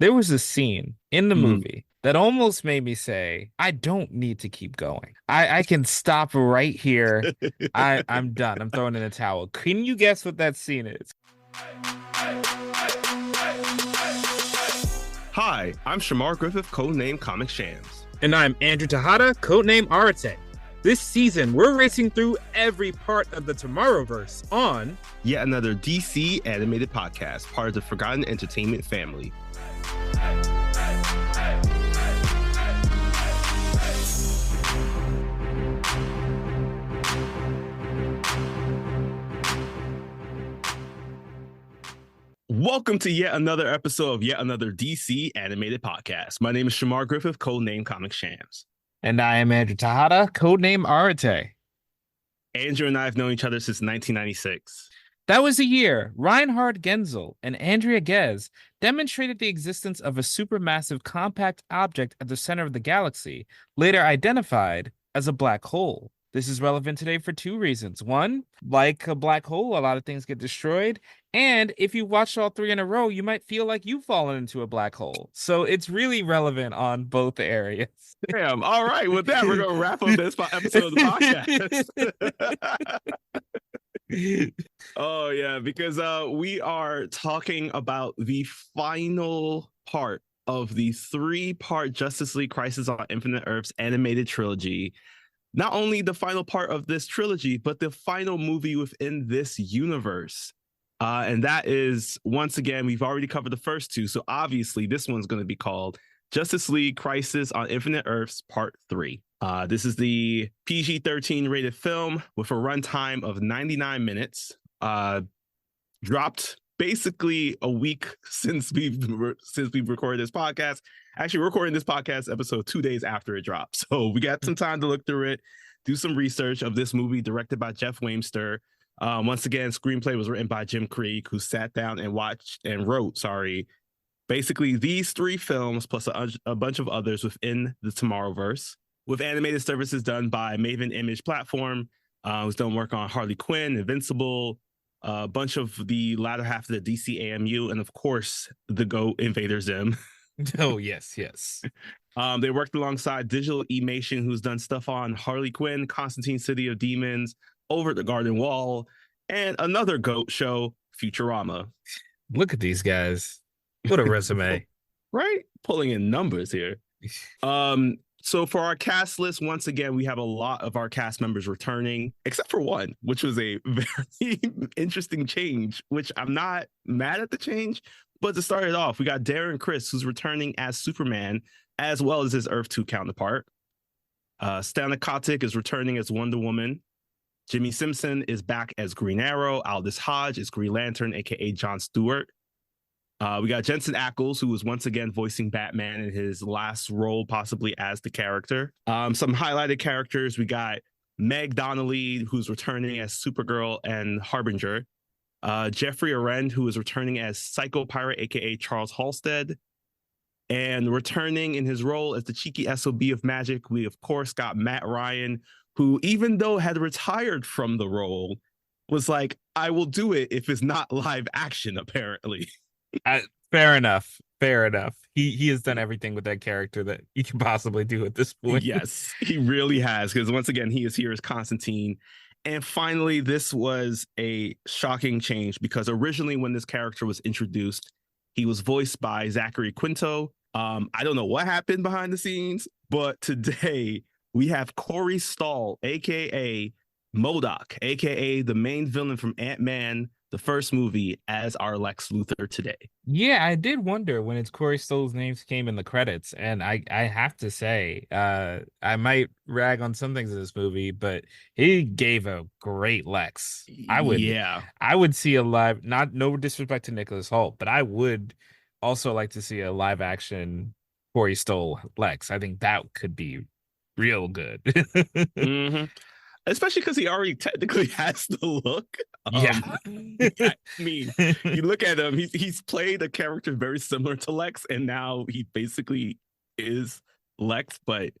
There was a scene in the Mm. movie that almost made me say, I don't need to keep going. I can stop right here. I'm done. I'm throwing in a towel. Can you guess what that scene is? Hi, I'm Shamar Griffith, codenamed Comic Shams. And I'm Andrew Tejada, codename Arate. This season, we're racing through every part of the Tomorrowverse on Yet another DC animated podcast, part of the Forgotten Entertainment family. Welcome to yet another episode of yet another DC animated podcast. My name is Shamar Griffith, codenamed Comic Shams. And I am Andrew Tejada, codename Arate. Andrew and I have known each other since 1996. That was a year Reinhard Genzel and Andrea Ghez demonstrated the existence of a supermassive compact object at the center of the galaxy, later identified as a black hole. This is relevant today for two reasons. One, like a black hole, a lot of things get destroyed. And if you watch all three in a row, you might feel like you've fallen into a black hole. So it's really relevant on both areas. Damn. All right. With that, we're going to wrap up this episode of the podcast. Oh yeah, because we are talking about the final part of the three-part Justice League Crisis on Infinite Earths animated trilogy. Not only the final part of this trilogy, but the final movie within this universe. And that is, once again, we've already covered the first two, so obviously this one's going to be called Justice League Crisis on Infinite Earths Part 3. This is the PG-13 rated film with a runtime of 99 minutes. Dropped basically a week since we've recorded this podcast. Actually, recording this podcast episode 2 days after it dropped. So we got some time to look through it, do some research of this movie directed by Jeff Wamster. Once again, screenplay was written by Jim Krieg, who sat down and wrote, basically these three films plus a bunch of others within the Tomorrowverse, with animated services done by Maven Image Platform, who's done work on Harley Quinn, Invincible, a bunch of the latter half of the DC AMU, and of course, the GOAT Invader Zim. Oh, yes, yes. They worked alongside Digital Emation, who's done stuff on Harley Quinn, Constantine City of Demons, Over the Garden Wall, and another GOAT show, Futurama. Look at these guys. What a resume. Right? Pulling in numbers here. So for our cast list, once again, we have a lot of our cast members returning, except for one, which was a very interesting change, which I'm not mad at the change. But to start it off, we got Darren Criss, who's returning as Superman, as well as his Earth 2 counterpart. Stana Katic is returning as Wonder Woman. Jimmy Simpson is back as Green Arrow. Aldous Hodge is Green Lantern, aka John Stewart. We got Jensen Ackles, who was once again voicing Batman in his last role, possibly as the character. Some highlighted characters. We got Meg Donnelly, who's returning as Supergirl and Harbinger. Jeffrey Arend, who is returning as Psycho Pirate, aka Charles Halstead. And returning in his role as the cheeky SOB of magic, we of course got Matt Ryan, who, even though had retired from the role, was like, I will do it if it's not live action, apparently. Fair enough. Fair enough. He has done everything with that character that you can possibly do at this point. Yes, he really has. Because once again, he is here as Constantine. And finally, this was a shocking change because originally, when this character was introduced, he was voiced by Zachary Quinto. I don't know what happened behind the scenes, but today we have Corey Stoll, aka MODOK, aka the main villain from Ant-Man, the first movie, as our Lex Luthor today. Yeah, I did wonder when it's Corey Stoll's names came in the credits, and I have to say, I might rag on some things in this movie, but he gave a great Lex. Yeah. I would see a live, not no disrespect to Nicholas Hoult, but I would also like to see a live action Corey Stoll Lex. I think that could be real good. Mm-hmm. Especially because he already technically has the look. Yeah. I mean, you look at him, he's played a character very similar to Lex, and now he basically is Lex, but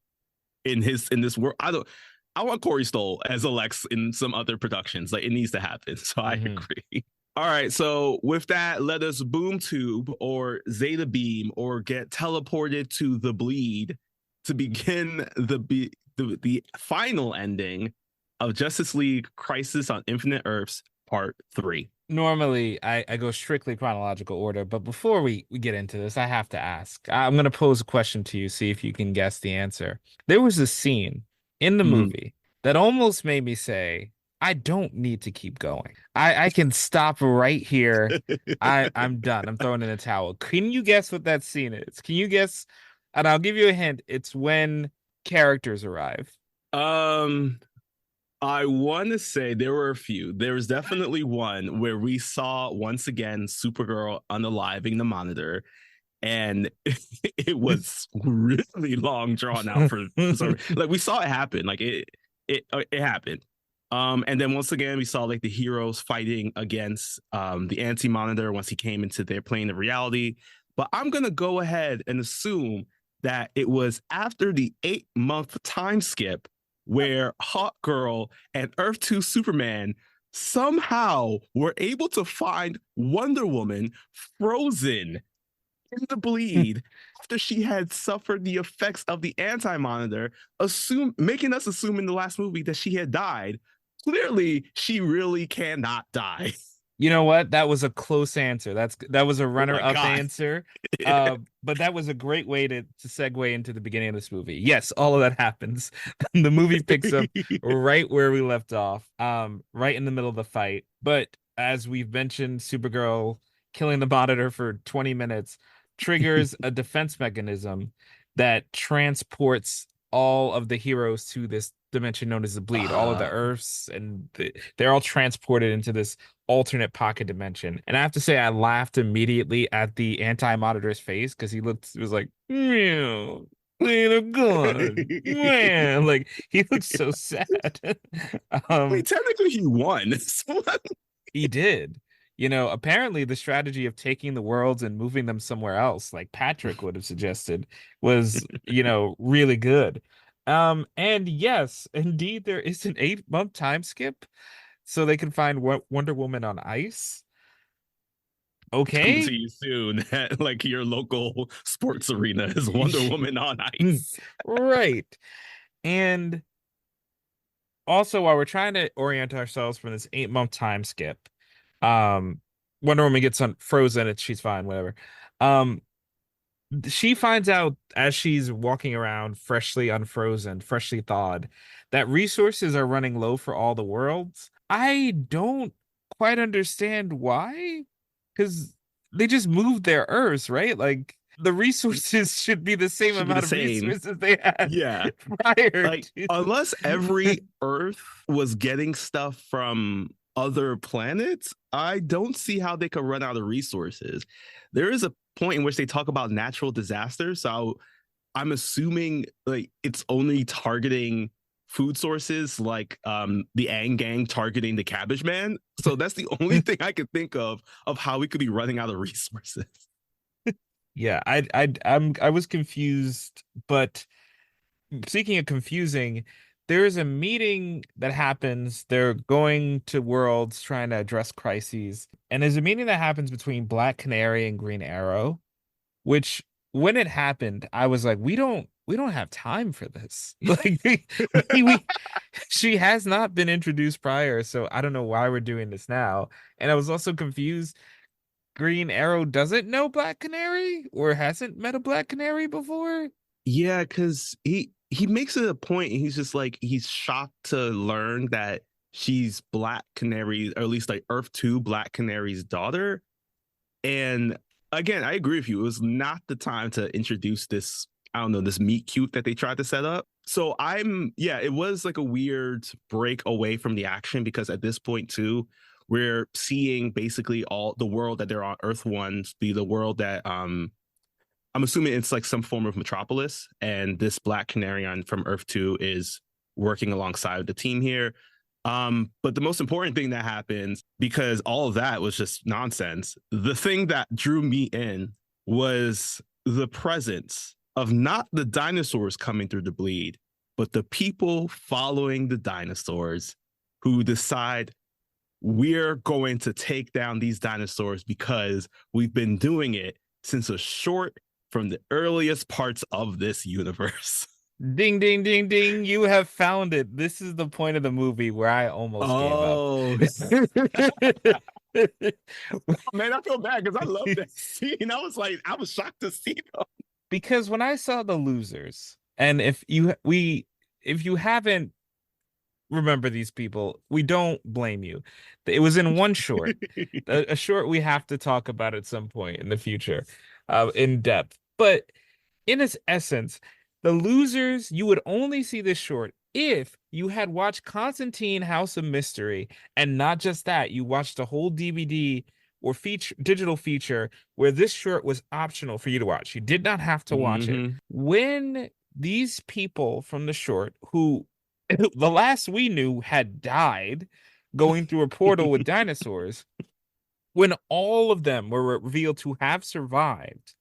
in this world, I want Corey Stoll as a Lex in some other productions. Like, it needs to happen. So I agree. All right, so with that, let us boom tube or zeta beam or get teleported to the bleed to begin the final ending of Justice League Crisis on Infinite Earths Part 3. Normally, I go strictly chronological order, but before we get into this, I have to ask. I'm going to pose a question to you, see if you can guess the answer. There was a scene in the Mm. movie that almost made me say, I don't need to keep going. I can stop right here. I'm done. I'm throwing in a towel. Can you guess what that scene is? Can you guess? And I'll give you a hint. It's when characters arrive. um I want to say there were a few. There was definitely one where we saw once again Supergirl unaliving the Monitor, and it was really long drawn out for some. Like we saw it happen. Like it happened. And then once again we saw like the heroes fighting against the Anti-Monitor once he came into their plane of reality. But I'm gonna go ahead and assume that it was after the 8-month time skip where Hawk Girl and Earth 2 Superman somehow were able to find Wonder Woman frozen in the bleed after she had suffered the effects of the Anti-Monitor, making us assume in the last movie that she had died. Clearly, she really cannot die. You know what? That was a close answer. That was a Oh my runner-up God. answer. But that was a great way to segue into the beginning of this movie. Yes, all of that happens. The movie picks up right where we left off, right in the middle of the fight. But as we've mentioned, Supergirl killing the Monitor for 20 minutes triggers a defense mechanism that transports all of the heroes to this dimension known as the bleed. All of the Earths and they're all transported into this alternate pocket dimension. And I have to say, I laughed immediately at the Anti-Monitor's face because it was like, meow, they're gone. Man, like he looked so sad. I mean, um, technically, he won. he did. Apparently the strategy of taking the worlds and moving them somewhere else, like Patrick would have suggested, was, really good. And yes, indeed, there is an 8-month time skip so they can find Wonder Woman on ice. Coming to Okay. you soon at like your local sports arena is Wonder Woman on ice. Right. And also, while we're trying to orient ourselves from this 8-month time skip, um, Wonder Woman gets frozen, she's fine, whatever. Um, she finds out as she's walking around freshly unfrozen, freshly thawed, that resources are running low for all the worlds. I don't quite understand why, because they just moved their Earths, right? Like the resources should be the same Should be the amount of same. resources they had Yeah. prior Like, to. unless every Earth was getting stuff from other planets, I don't see how they could run out of resources. There is a point in which they talk about natural disasters. So I'm assuming like it's only targeting food sources like the Ang Gang targeting the Cabbage Man. So that's the only thing I could think of how we could be running out of resources. Yeah, I was confused, but speaking of confusing, there is a meeting that happens. They're going to worlds trying to address crises, and there's a meeting that happens between Black Canary and Green Arrow, which when it happened, I was like, we don't have time for this. Like she has not been introduced prior, so I don't know why we're doing this now. And I was also confused. Green Arrow doesn't know Black Canary or hasn't met a Black Canary before. Yeah, because he makes it a point, and he's just like he's shocked to learn that she's Black Canary, or at least like Earth 2 Black Canary's daughter. And again, I agree with you. It was not the time to introduce this, I don't know, this meet cute that they tried to set up. So yeah, it was like a weird break away from the action because at this point too, we're seeing basically all the world that they're on, Earth 1 be the world that I'm assuming it's like some form of metropolis, and this Black Canary from Earth 2 is working alongside the team here. But the most important thing that happens, because all of that was just nonsense, the thing that drew me in was the presence of not the dinosaurs coming through the bleed, but the people following the dinosaurs who decide we're going to take down these dinosaurs because we've been doing it since a short from the earliest parts of this universe. Ding, ding, ding, ding. You have found it. This is the point of the movie where I almost gave up. Oh, man, I feel bad because I love that scene. I was shocked to see them. Because when I saw The Losers, and if you haven't remember these people, we don't blame you. It was in one short, a short we have to talk about at some point in the future, in depth. But in its essence, The Losers, you would only see this short if you had watched Constantine House of Mystery, and not just that, you watched the whole DVD or digital feature where this short was optional for you to watch. You did not have to watch it. When these people from the short, who the last we knew had died going through a portal with dinosaurs, when all of them were revealed to have survived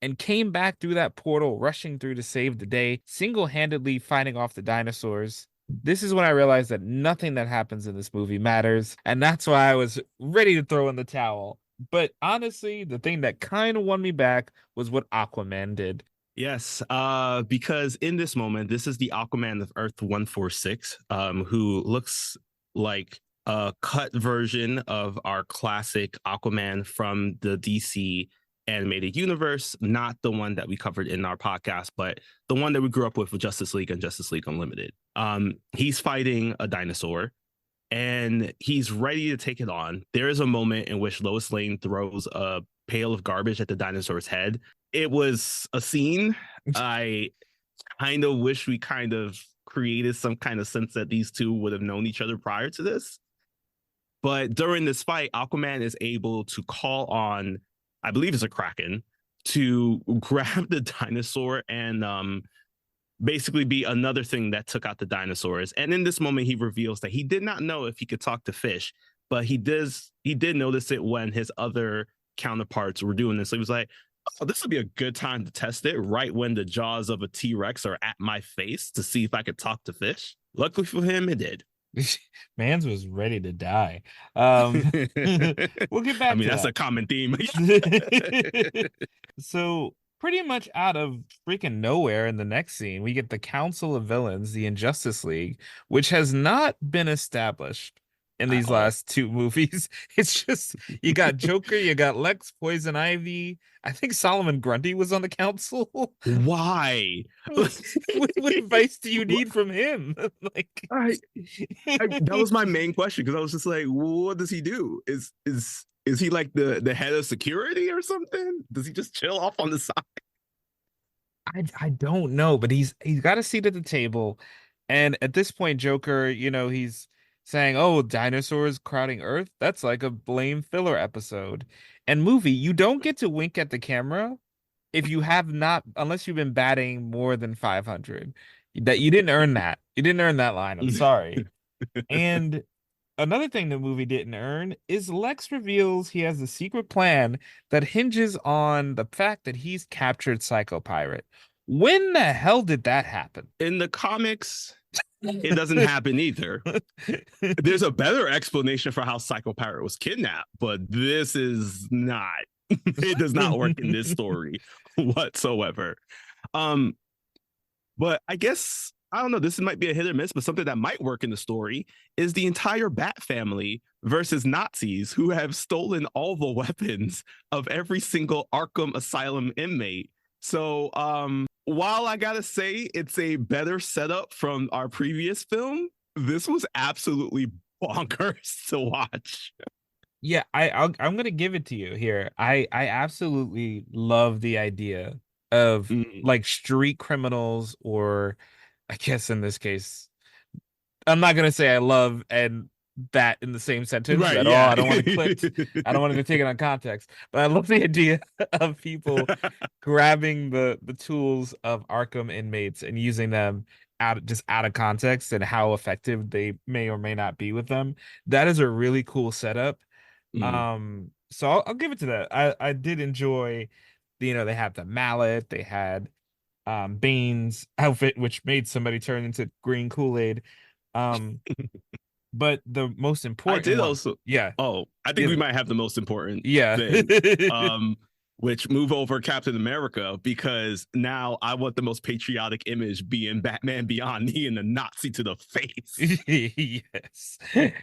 and came back through that portal, rushing through to save the day, single-handedly fighting off the dinosaurs. This is when I realized that nothing that happens in this movie matters, and that's why I was ready to throw in the towel. But honestly, the thing that kind of won me back was what Aquaman did. Yes, because in this moment, this is the Aquaman of Earth 146, who looks like a cut version of our classic Aquaman from the DC animated universe, not the one that we covered in our podcast, but the one that we grew up with Justice League and Justice League Unlimited. He's fighting a dinosaur and he's ready to take it on. There is a moment in which Lois Lane throws a pail of garbage at the dinosaur's head. It was a scene. I kind of wish we kind of created some kind of sense that these two would have known each other prior to this. But during this fight, Aquaman is able to call on, I believe it's a Kraken, to grab the dinosaur and basically be another thing that took out the dinosaurs. And in this moment, he reveals that he did not know if he could talk to fish, but he did notice it when his other counterparts were doing this. So he was like, oh, this would be a good time to test it right when the jaws of a T-Rex are at my face to see if I could talk to fish. Luckily for him, it did. Mans was ready to die. We'll get back to that's that. a common theme. So pretty much out of freaking nowhere in the next scene, we get the Council of Villains, the Injustice League, which has not been established in these last two movies. It's just you got Joker, you got Lex, Poison Ivy. I think Solomon Grundy was on the council. Why? What advice do you need from him? That was my main question, because I was just like, well, what does he do? Is he like the head of security or something? Does he just chill off on the side? I don't know, but he's got a seat at the table, and at this point, Joker, he's saying, "Oh, dinosaurs crowding Earth. That's like a blame filler episode." And movie, you don't get to wink at the camera if you have not, unless you've been batting more than 500. That you didn't earn that. You didn't earn that line. I'm sorry. And another thing the movie didn't earn is Lex reveals he has a secret plan that hinges on the fact that he's captured Psycho Pirate. When the hell did that happen? In the comics, it doesn't happen either. There's a better explanation for how Psycho Pirate was kidnapped, but this is not. It does not work in this story whatsoever. But I guess, I don't know, this might be a hit or miss, but something that might work in the story is the entire Bat family versus Nazis who have stolen all the weapons of every single Arkham Asylum inmate. So while I gotta say it's a better setup from our previous film, this was absolutely bonkers to watch. Yeah, I'm gonna give it to you here. I absolutely love the idea of like street criminals, or I guess in this case, I'm not gonna say I love and that in the same sentence at all. I don't want to I don't want to take it on context, but I love the idea of people grabbing the tools of Arkham inmates and using them out of context and how effective they may or may not be with them. That is a really cool setup. So I'll give it to that. I did enjoy they had the mallet, they had Bane's outfit, which made somebody turn into green Kool-Aid. But the most I important did one, also. yeah, Oh, I think yeah, we might have the most important yeah. thing. Which move over Captain America because now I want the most patriotic image being Batman Beyond me and the Nazi to the face. Yes.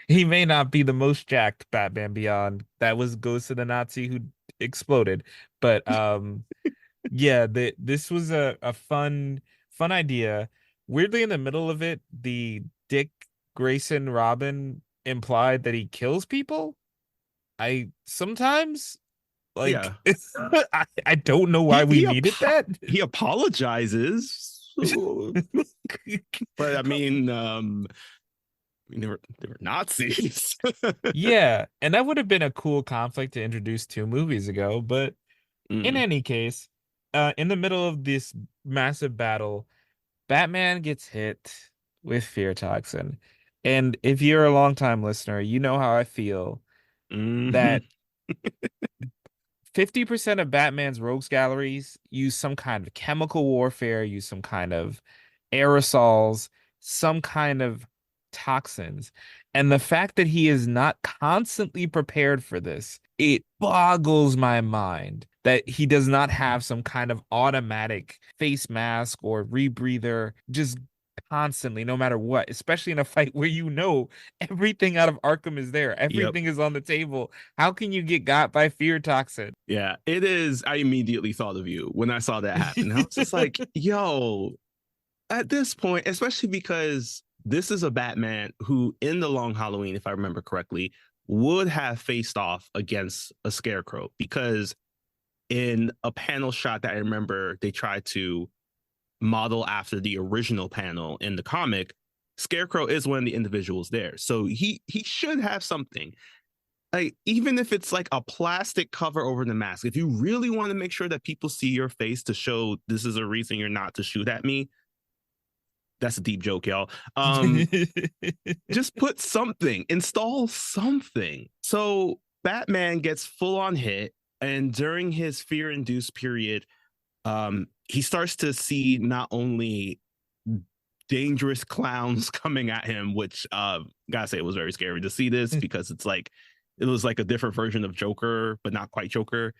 He may not be the most jacked Batman Beyond. That was goes to the Nazi who exploded. But yeah, this was a fun idea. Weirdly, in the middle of it, the Dick Grayson Robin implied that he kills people. I sometimes like Yeah, I don't know why he we he needed that. he apologizes, but they were Nazis. Yeah, and that would have been a cool conflict to introduce 2 movies ago, but in Mm. any case, in the middle of this massive battle, Batman gets hit with fear toxin. And if you're a longtime listener, you know how I feel Mhm. that 50% of Batman's rogues galleries use some kind of chemical warfare, use some kind of aerosols, some kind of toxins. And the fact that he is not constantly prepared for this, it boggles my mind that he does not have some kind of automatic face mask or rebreather just constantly, no matter what, especially in a fight where you know everything out of Arkham is there, Yep. everything is on the table. How can you get got by fear toxin? Yeah, it is. I immediately thought of you when I saw that happen. I was just like, yo, at this point, especially because this is a Batman who, in the Long Halloween, if I remember correctly, would have faced off against a Scarecrow because in a panel shot that I remember they tried to model after the original panel in the comic, Scarecrow is one of the individuals there. So he should have something. Like even if it's like a plastic cover over the mask, if you really want to make sure that people see your face to show this is a reason you're not to shoot at me, that's a deep joke, y'all. Just put something, install something. So Batman gets full on hit, and during his fear induced period, he starts to see not only dangerous clowns coming at him, which gotta say it was very scary to see this because it's like it was like a different version of Joker, but not quite Joker.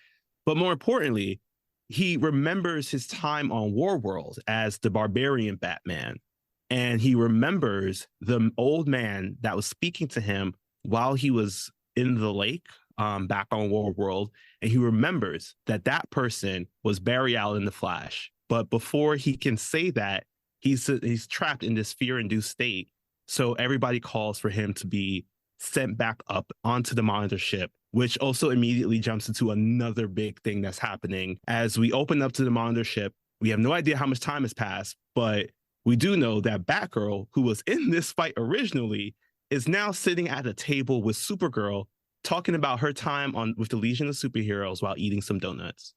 But more importantly, he remembers his time on Warworld as the barbarian Batman. And he remembers the old man that was speaking to him while he was in the lake back on Warworld. And he remembers that that person was Barry Allen the Flash. But before he can say that, he's trapped in this fear-induced state. So everybody calls for him to be sent back up onto the monitor ship, which also immediately jumps into another big thing that's happening. As we open up to the monitor ship, we have no idea how much time has passed, but we do know that Batgirl, who was in this fight originally, is now sitting at a table with Supergirl talking about her time on with the Legion of Superheroes while eating some donuts.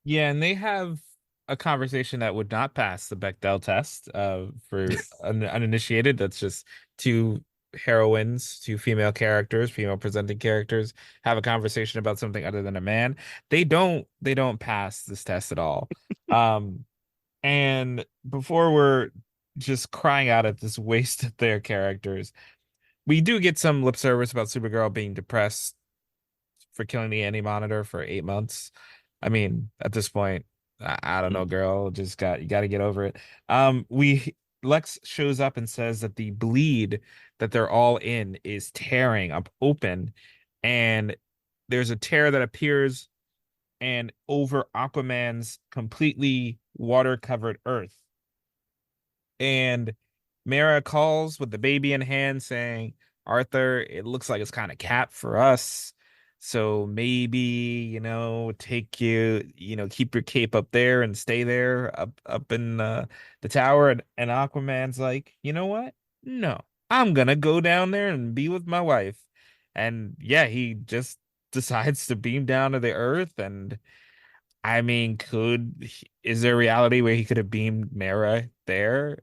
Yeah, and they have a conversation that would not pass the Bechdel test for uninitiated. That's just two heroines, two female characters, female presenting characters have a conversation about something other than a man. They don't pass this test at all. Um, and before we're just crying out at this waste of their characters, we do get some lip service about Supergirl being depressed for killing the Anti-Monitor for 8 months. I mean, at this point, I don't know, girl. Just got you got to get over it. We Lex shows up and says that the bleed that they're all in is tearing up open, and there's a tear that appears and over Aquaman's completely water-covered Earth. And Mara calls with the baby in hand saying, Arthur, it looks like it's kind of capped for us. So maybe, take keep your cape up there and stay there up in the tower. And Aquaman's like, you know what? No, I'm gonna go down there and be with my wife. And yeah, he just decides to beam down to the earth. And I mean, is there a reality where he could have beamed Mara there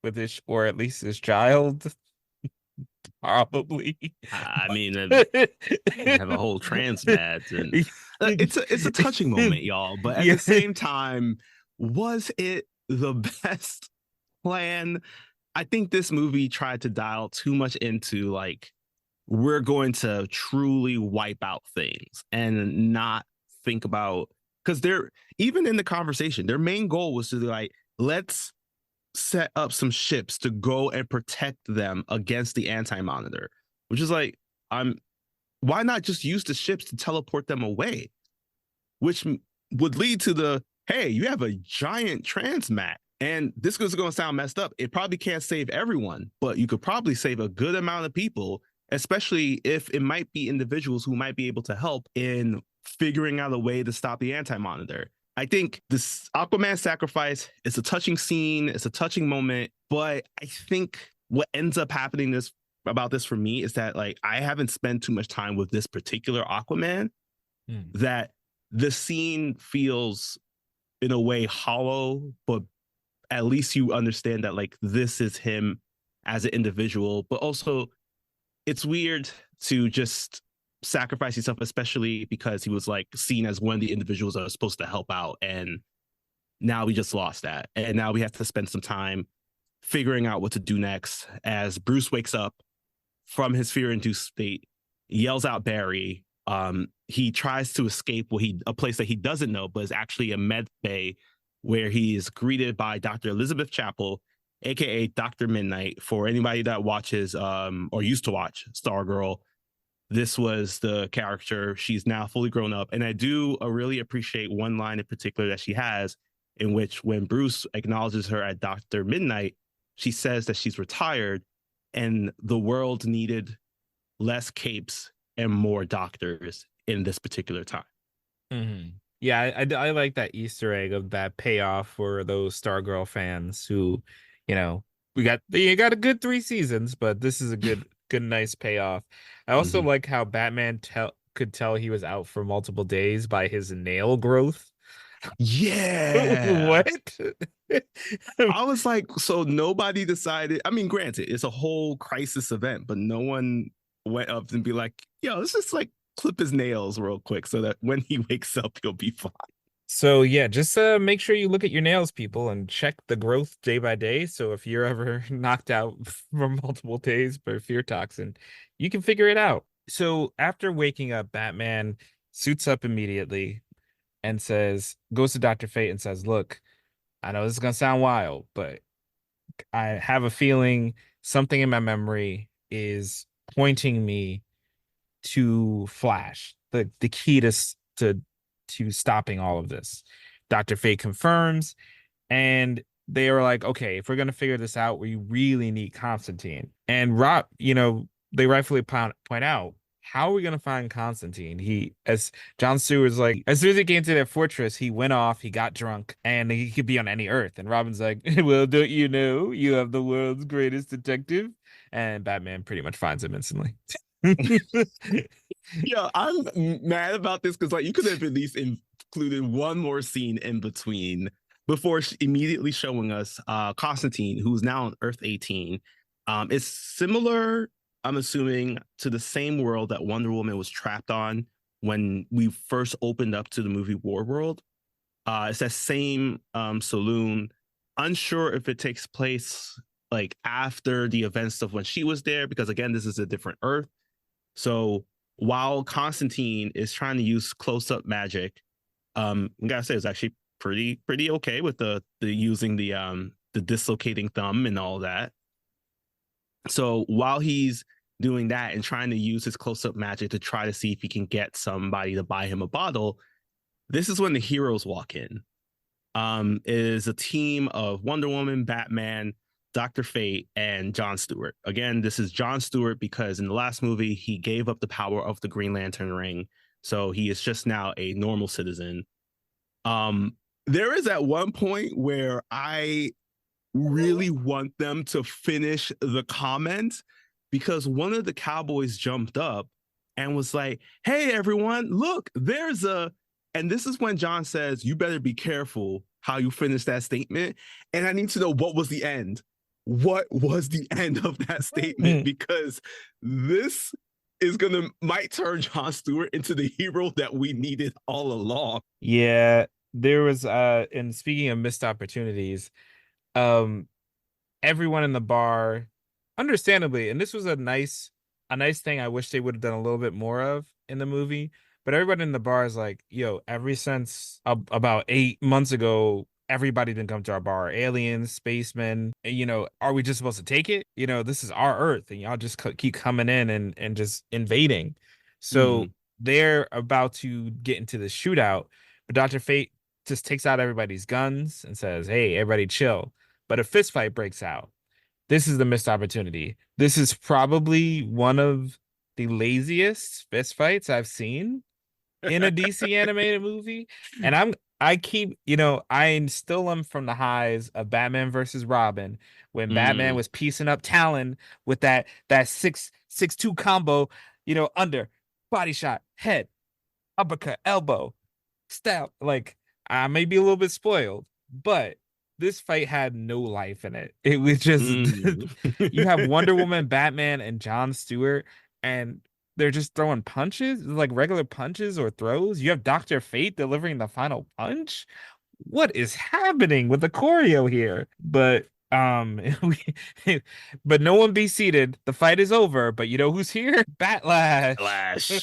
with his, or at least his child? Probably. I mean, have a whole trans mad, and it's a touching moment, y'all. But at Yeah. the same time, was it the best plan? I think this movie tried to dial too much into like we're going to truly wipe out things and not think about, because they're even in the conversation, their main goal was to like, let's set up some ships to go and protect them against the anti-monitor, which is like, I'm why not just use the ships to teleport them away, which would lead to the, hey, you have a giant transmat. And this is going to sound messed up. It probably can't save everyone, but you could probably save a good amount of people, especially if it might be individuals who might be able to help in figuring out a way to stop the anti-monitor. I think this Aquaman sacrifice is a touching scene. It's a touching moment, but I think what ends up happening about this for me is that like I haven't spent too much time with this particular Aquaman, that the scene feels in a way hollow, but at least you understand that like this is him as an individual. But also it's weird to just sacrifice yourself, especially because he was like seen as one of the individuals that are supposed to help out, and now we just lost that, and now we have to spend some time figuring out what to do next as Bruce wakes up from his fear-induced state, yells out Barry. He tries to escape a place that he doesn't know, but is actually a med bay, where he is greeted by Dr. Elizabeth Chapel, aka Dr. Midnight. For anybody that watches or used to watch Stargirl, this was the character. She's now fully grown up, and I do really appreciate one line in particular that she has, in which when Bruce acknowledges her as Dr. Midnight, she says that she's retired and the world needed less capes and more doctors in this particular time. Mm-hmm. Yeah, I like that Easter egg of that payoff for those Stargirl fans who, you know, you got a good 3 seasons, but this is a good nice payoff. I also like how Batman could tell he was out for multiple days by his nail growth. Yeah. What? I was like, so nobody decided. I mean, granted, it's a whole crisis event, but no one went up and be like, yo, let's just like clip his nails real quick so that when he wakes up, he'll be fine. So yeah, just make sure you look at your nails, people, and check the growth day by day. So if you're ever knocked out for multiple days by fear toxin, you can figure it out. So after waking up, Batman suits up immediately and goes to Dr. Fate and says, look, I know this is gonna sound wild, but I have a feeling something in my memory is pointing me to Flash, the key to stopping all of this. Dr. Fate confirms, and they are like, okay, if we're gonna figure this out, we really need Constantine. And Rob, they rightfully point out, how are we gonna find Constantine? As John Stewart's like, as soon as he came to that fortress, he went off, he got drunk, and he could be on any Earth. And Robin's like, well, don't you know you have the world's greatest detective? And Batman pretty much finds him instantly. Yeah, I'm mad about this because like you could have at least included one more scene in between before immediately showing us Constantine, who's now on Earth 18. It's similar, I'm assuming, to the same world that Wonder Woman was trapped on when we first opened up to the movie Warworld. It's that same saloon. Unsure if it takes place like after the events of when she was there, because again, this is a different Earth. So while Constantine is trying to use close-up magic, I gotta say it's actually pretty okay with the using the dislocating thumb and all that. So while he's doing that and trying to use his close-up magic to try to see if he can get somebody to buy him a bottle, this is when the heroes walk in. It is a team of Wonder Woman, Batman, Dr. Fate, and John Stewart. Again, this is John Stewart because in the last movie, he gave up the power of the Green Lantern ring. So he is just now a normal citizen. There is at one point where I really want them to finish the comment, because one of the cowboys jumped up and was like, hey, everyone, look, and this is when John says, you better be careful how you finish that statement. And I need to know, what was the end? What was the end of that statement? Because this is might turn John Stewart into the hero that we needed all along. Yeah, there was and speaking of missed opportunities, everyone in the bar, understandably, and this was a nice thing I wish they would have done a little bit more of in the movie. But everybody in the bar is like, yo, ever since about 8 months ago, everybody didn't come to our bar. Aliens, spacemen, are we just supposed to take it? This is our Earth, and y'all just keep coming in and just invading. So Mm, they're about to get into the shootout, but Dr. Fate just takes out everybody's guns and says, hey, everybody chill. But a fist fight breaks out. This is the missed opportunity. This is probably one of the laziest fist fights I've seen in a DC animated movie. And I keep, I still am from the highs of Batman versus Robin when Batman mm, was piecing up Talon with that 6-6-2 combo, under body shot, head, uppercut, elbow, stab. Like, I may be a little bit spoiled, but this fight had no life in it. It was just mm. you have Wonder Woman, Batman, and John Stewart, and they're just throwing punches, like regular punches or throws. You have Dr. Fate delivering the final punch. What is happening with the choreo here? But no one be seated. The fight is over, but you know who's here? Batlash. Flash.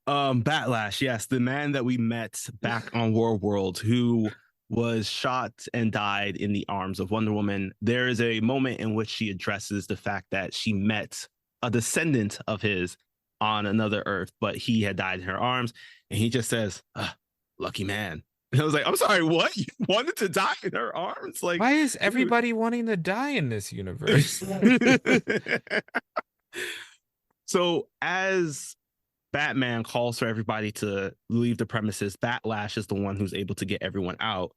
Batlash, yes, the man that we met back on War World who was shot and died in the arms of Wonder Woman. There is a moment in which she addresses the fact that she met a descendant of his on another Earth, but he had died in her arms, and he just says, "Lucky man." And I was like, "I'm sorry, what? You wanted to die in her arms?" Like, Why is dude. everybody wanting to die in this universe? So as Batman calls for everybody to leave the premises, Batlash is the one who's able to get everyone out.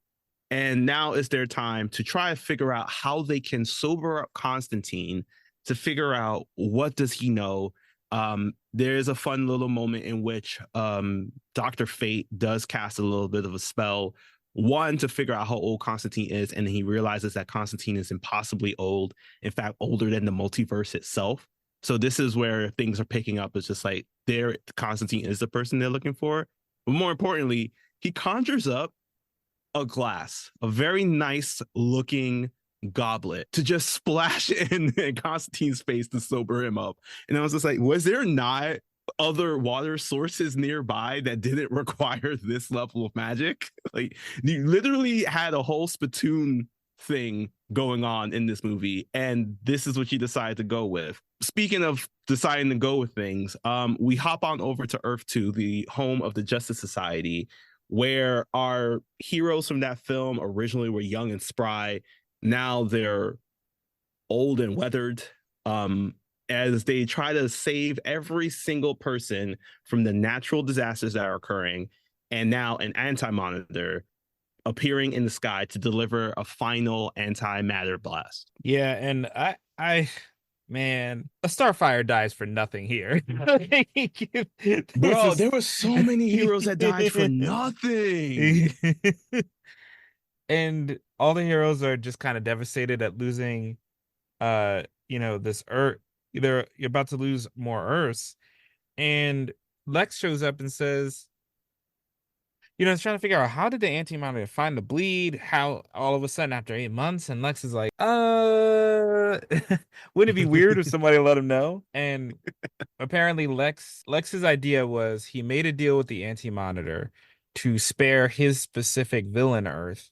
And now is their time to try to figure out how they can sober up Constantine to figure out what does he know. There is a fun little moment in which Dr. Fate does cast a little bit of a spell, one to figure out how old Constantine is, and he realizes that Constantine is impossibly old, in fact, older than the multiverse itself. So this is where things are picking up. It's just like there, Constantine is the person they're looking for. But more importantly, he conjures up a glass, a very nice looking goblet to just splash in Constantine's face to sober him up. And I was just like, was there not other water sources nearby that didn't require this level of magic? Like, you literally had a whole spittoon thing going on in this movie, and this is what you decided to go with. Speaking of deciding to go with things, we hop on over to Earth 2, the home of the Justice Society, where our heroes from that film originally were young and spry. Now they're old and weathered, as they try to save every single person from the natural disasters that are occurring. And now an anti-monitor appearing in the sky to deliver a final antimatter blast. Yeah, and man, a Starfire dies for nothing here. This Bro, is there were so many heroes that died for nothing. and all the heroes are just kind of devastated at losing this Earth. You're about to lose more Earths. And Lex shows up and says, it's trying to figure out how did the anti-monitor find the bleed? How all of a sudden after 8 months, and Lex is like, wouldn't it be weird if somebody let him know? And apparently Lex's idea was he made a deal with the anti-monitor to spare his specific villain Earth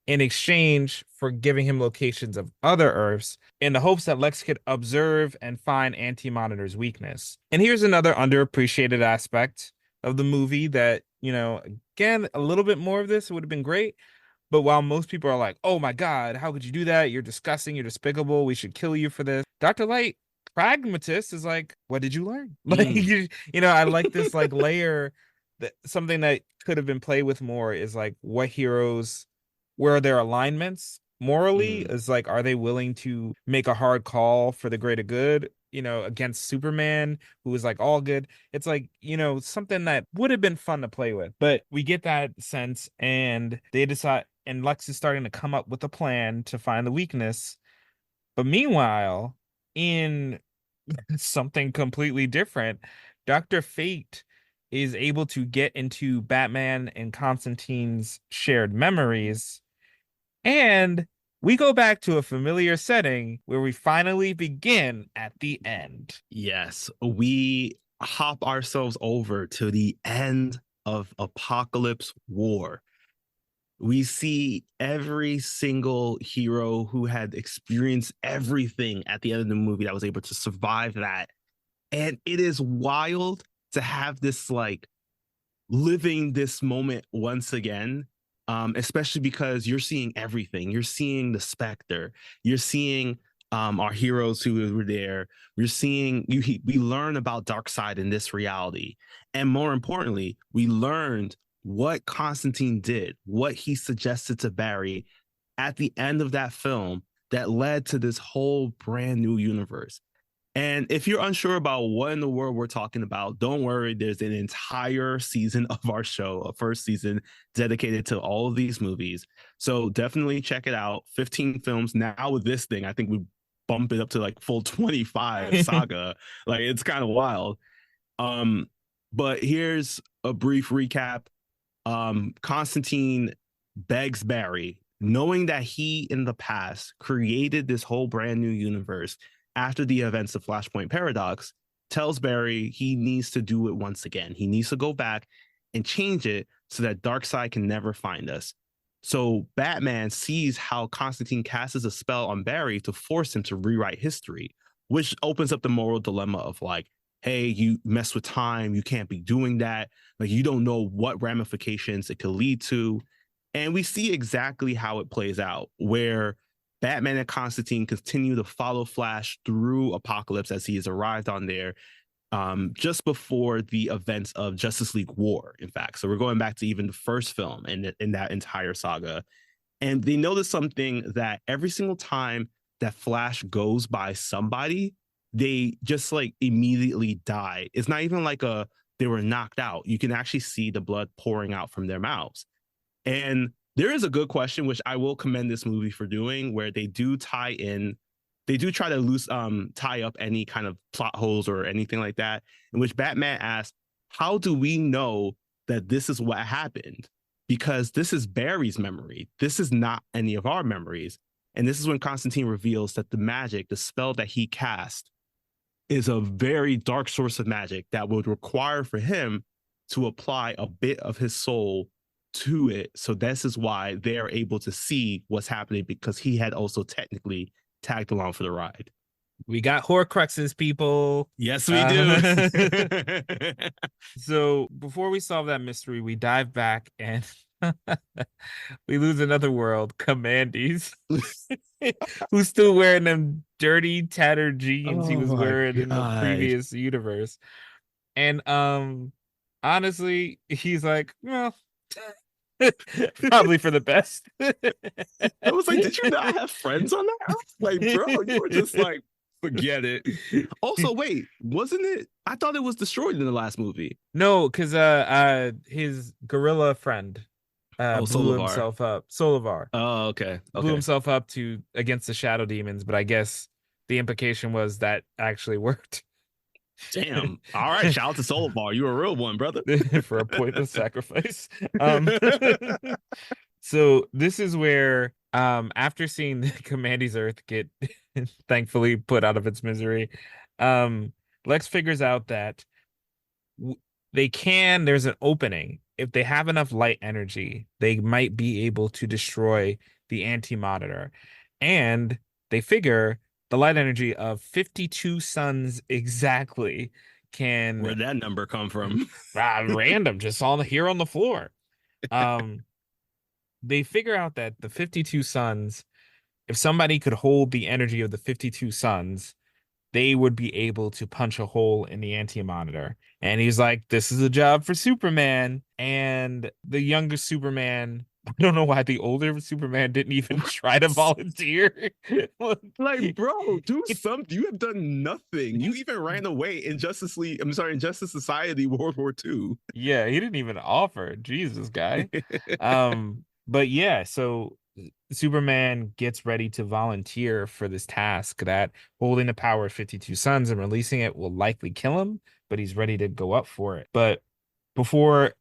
in exchange for giving him locations of other Earths in the hopes that Lex could observe and find Anti-Monitor's weakness. And here's another underappreciated aspect of the movie that, again, a little bit more of this would have been great. But while most people are like, oh my God, how could you do that? You're disgusting. You're despicable. We should kill you for this. Dr. Light, pragmatist, is like, what did you learn? Like, Mm, I like this like layer that something that could have been played with more is like what heroes, where are their alignments morally, mm, is like, are they willing to make a hard call for the greater good, against Superman, who is like all good. It's like, something that would have been fun to play with. But we get that sense, and they decide, and Lex is starting to come up with a plan to find the weakness. But meanwhile, in something completely different, Dr. Fate is able to get into Batman and Constantine's shared memories, and we go back to a familiar setting where we finally begin at the end. Yes, we hop ourselves over to the end of Apocalypse War. We see every single hero who had experienced everything at the end of the movie that was able to survive that. And it is wild to have this like living this moment once again, especially because you're seeing everything. You're seeing the Spectre. You're seeing our heroes who were there. We're seeing we learn about Darkseid in this reality, and more importantly, we learned what Constantine did, what he suggested to Barry at the end of that film that led to this whole brand new universe. And if you're unsure about what in the world we're talking about, don't worry. There's an entire season of our show, a first season dedicated to all of these movies. So definitely check it out. 15 films. Now with this thing, I think we bump it up to like full 25 saga. Like it's kind of wild. But here's a brief recap. Constantine begs Barry, knowing that he in the past created this whole brand new universe after the events of Flashpoint Paradox, tells Barry he needs to do it once again. He needs to go back and change it so that Darkseid can never find us. So Batman sees how Constantine casts a spell on Barry to force him to rewrite history, which opens up the moral dilemma of like, hey, you mess with time, you can't be doing that. Like you don't know what ramifications it could lead to. And we see exactly how it plays out, where Batman and Constantine continue to follow Flash through Apocalypse as he has arrived on there just before the events of Justice League War, in fact. So we're going back to even the first film in that entire saga. And they notice something that every single time that Flash goes by somebody, they just like immediately die. It's not even like they were knocked out. You can actually see the blood pouring out from their mouths. And there is a good question, which I will commend this movie for doing, where they do try to tie up any kind of plot holes or anything like that, in which Batman asks, how do we know that this is what happened? Because this is Barry's memory. This is not any of our memories. And this is when Constantine reveals that the spell that he cast, is a very dark source of magic that would require for him to apply a bit of his soul to it. So this is why they're able to see what's happening, because he had also technically tagged along for the ride. We got Horcruxes, people. Yes, we do. So before we solve that mystery, we dive back and we lose another world, Commandes, who's still wearing them dirty, tattered jeans he was wearing in the previous universe. And honestly, he's like, well, probably for the best. I was like, did you not have friends on that? Like, bro, you were just like, forget it. Also, wait, wasn't it? I thought it was destroyed in the last movie. No, because his gorilla friend blew Solovar. himself up. Solovar. Oh, okay. Blew himself up against the shadow demons, but I guess the implication was that actually worked. Damn. All right. Shout out to Solovar. You a real one, brother. For a pointless sacrifice. So this is where after seeing the Commandes Earth get thankfully put out of its misery, Lex figures out that there's an opening. If they have enough light energy, they might be able to destroy the Anti-Monitor. And they figure the light energy of 52 suns exactly can... Where'd that number come from? Random, just here on the floor. They figure out that the 52 suns, if somebody could hold the energy of the 52 suns, they would be able to punch a hole in the Anti-Monitor. And he's like, this is a job for Superman. And the younger Superman, I don't know why the older Superman didn't even try to volunteer. Like, bro, do something. You have done nothing. You even ran away in Justice Society World War II. Yeah, he didn't even offer. Jesus, guy. But yeah, so Superman gets ready to volunteer for this task that holding the power of 52 suns and releasing it will likely kill him, but he's ready to go up for it. But before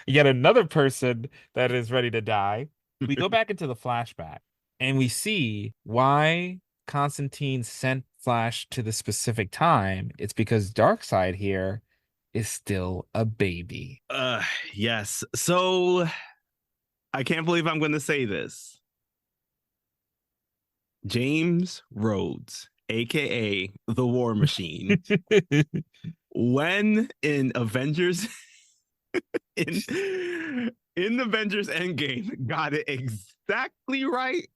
yet another person that is ready to die, we go back into the flashback. And we see why Constantine sent Flash to the specific time. It's because Darkseid here is still a baby. Uh, yes. So I can't believe I'm going to say this. James Rhodes, aka the War Machine, when in Avengers in Avengers Endgame got it exactly right,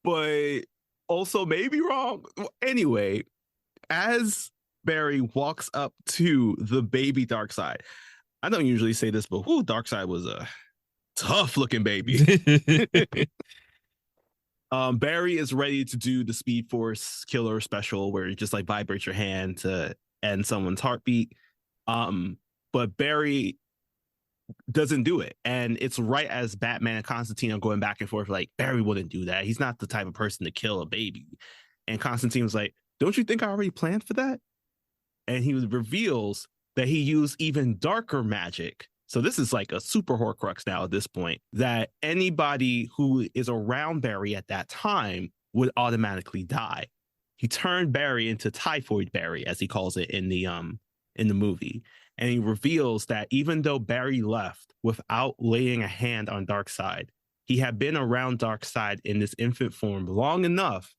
but also maybe wrong. Anyway, as Barry walks up to the baby Darkseid, I don't usually say this, but Darkseid was a tough looking baby. Barry is ready to do the Speed Force Killer special where you just like vibrate your hand to end someone's heartbeat. But Barry doesn't do it. And it's right as Batman and Constantine are going back and forth, like, Barry wouldn't do that. He's not the type of person to kill a baby. And Constantine was like, don't you think I already planned for that? And he reveals that he used even darker magic. So this is like a super Horcrux now at this point, that anybody who is around Barry at that time would automatically die. He turned Barry into Typhoid Barry, as he calls it in the movie. And he reveals that even though Barry left without laying a hand on Darkseid, he had been around Darkseid in this infant form long enough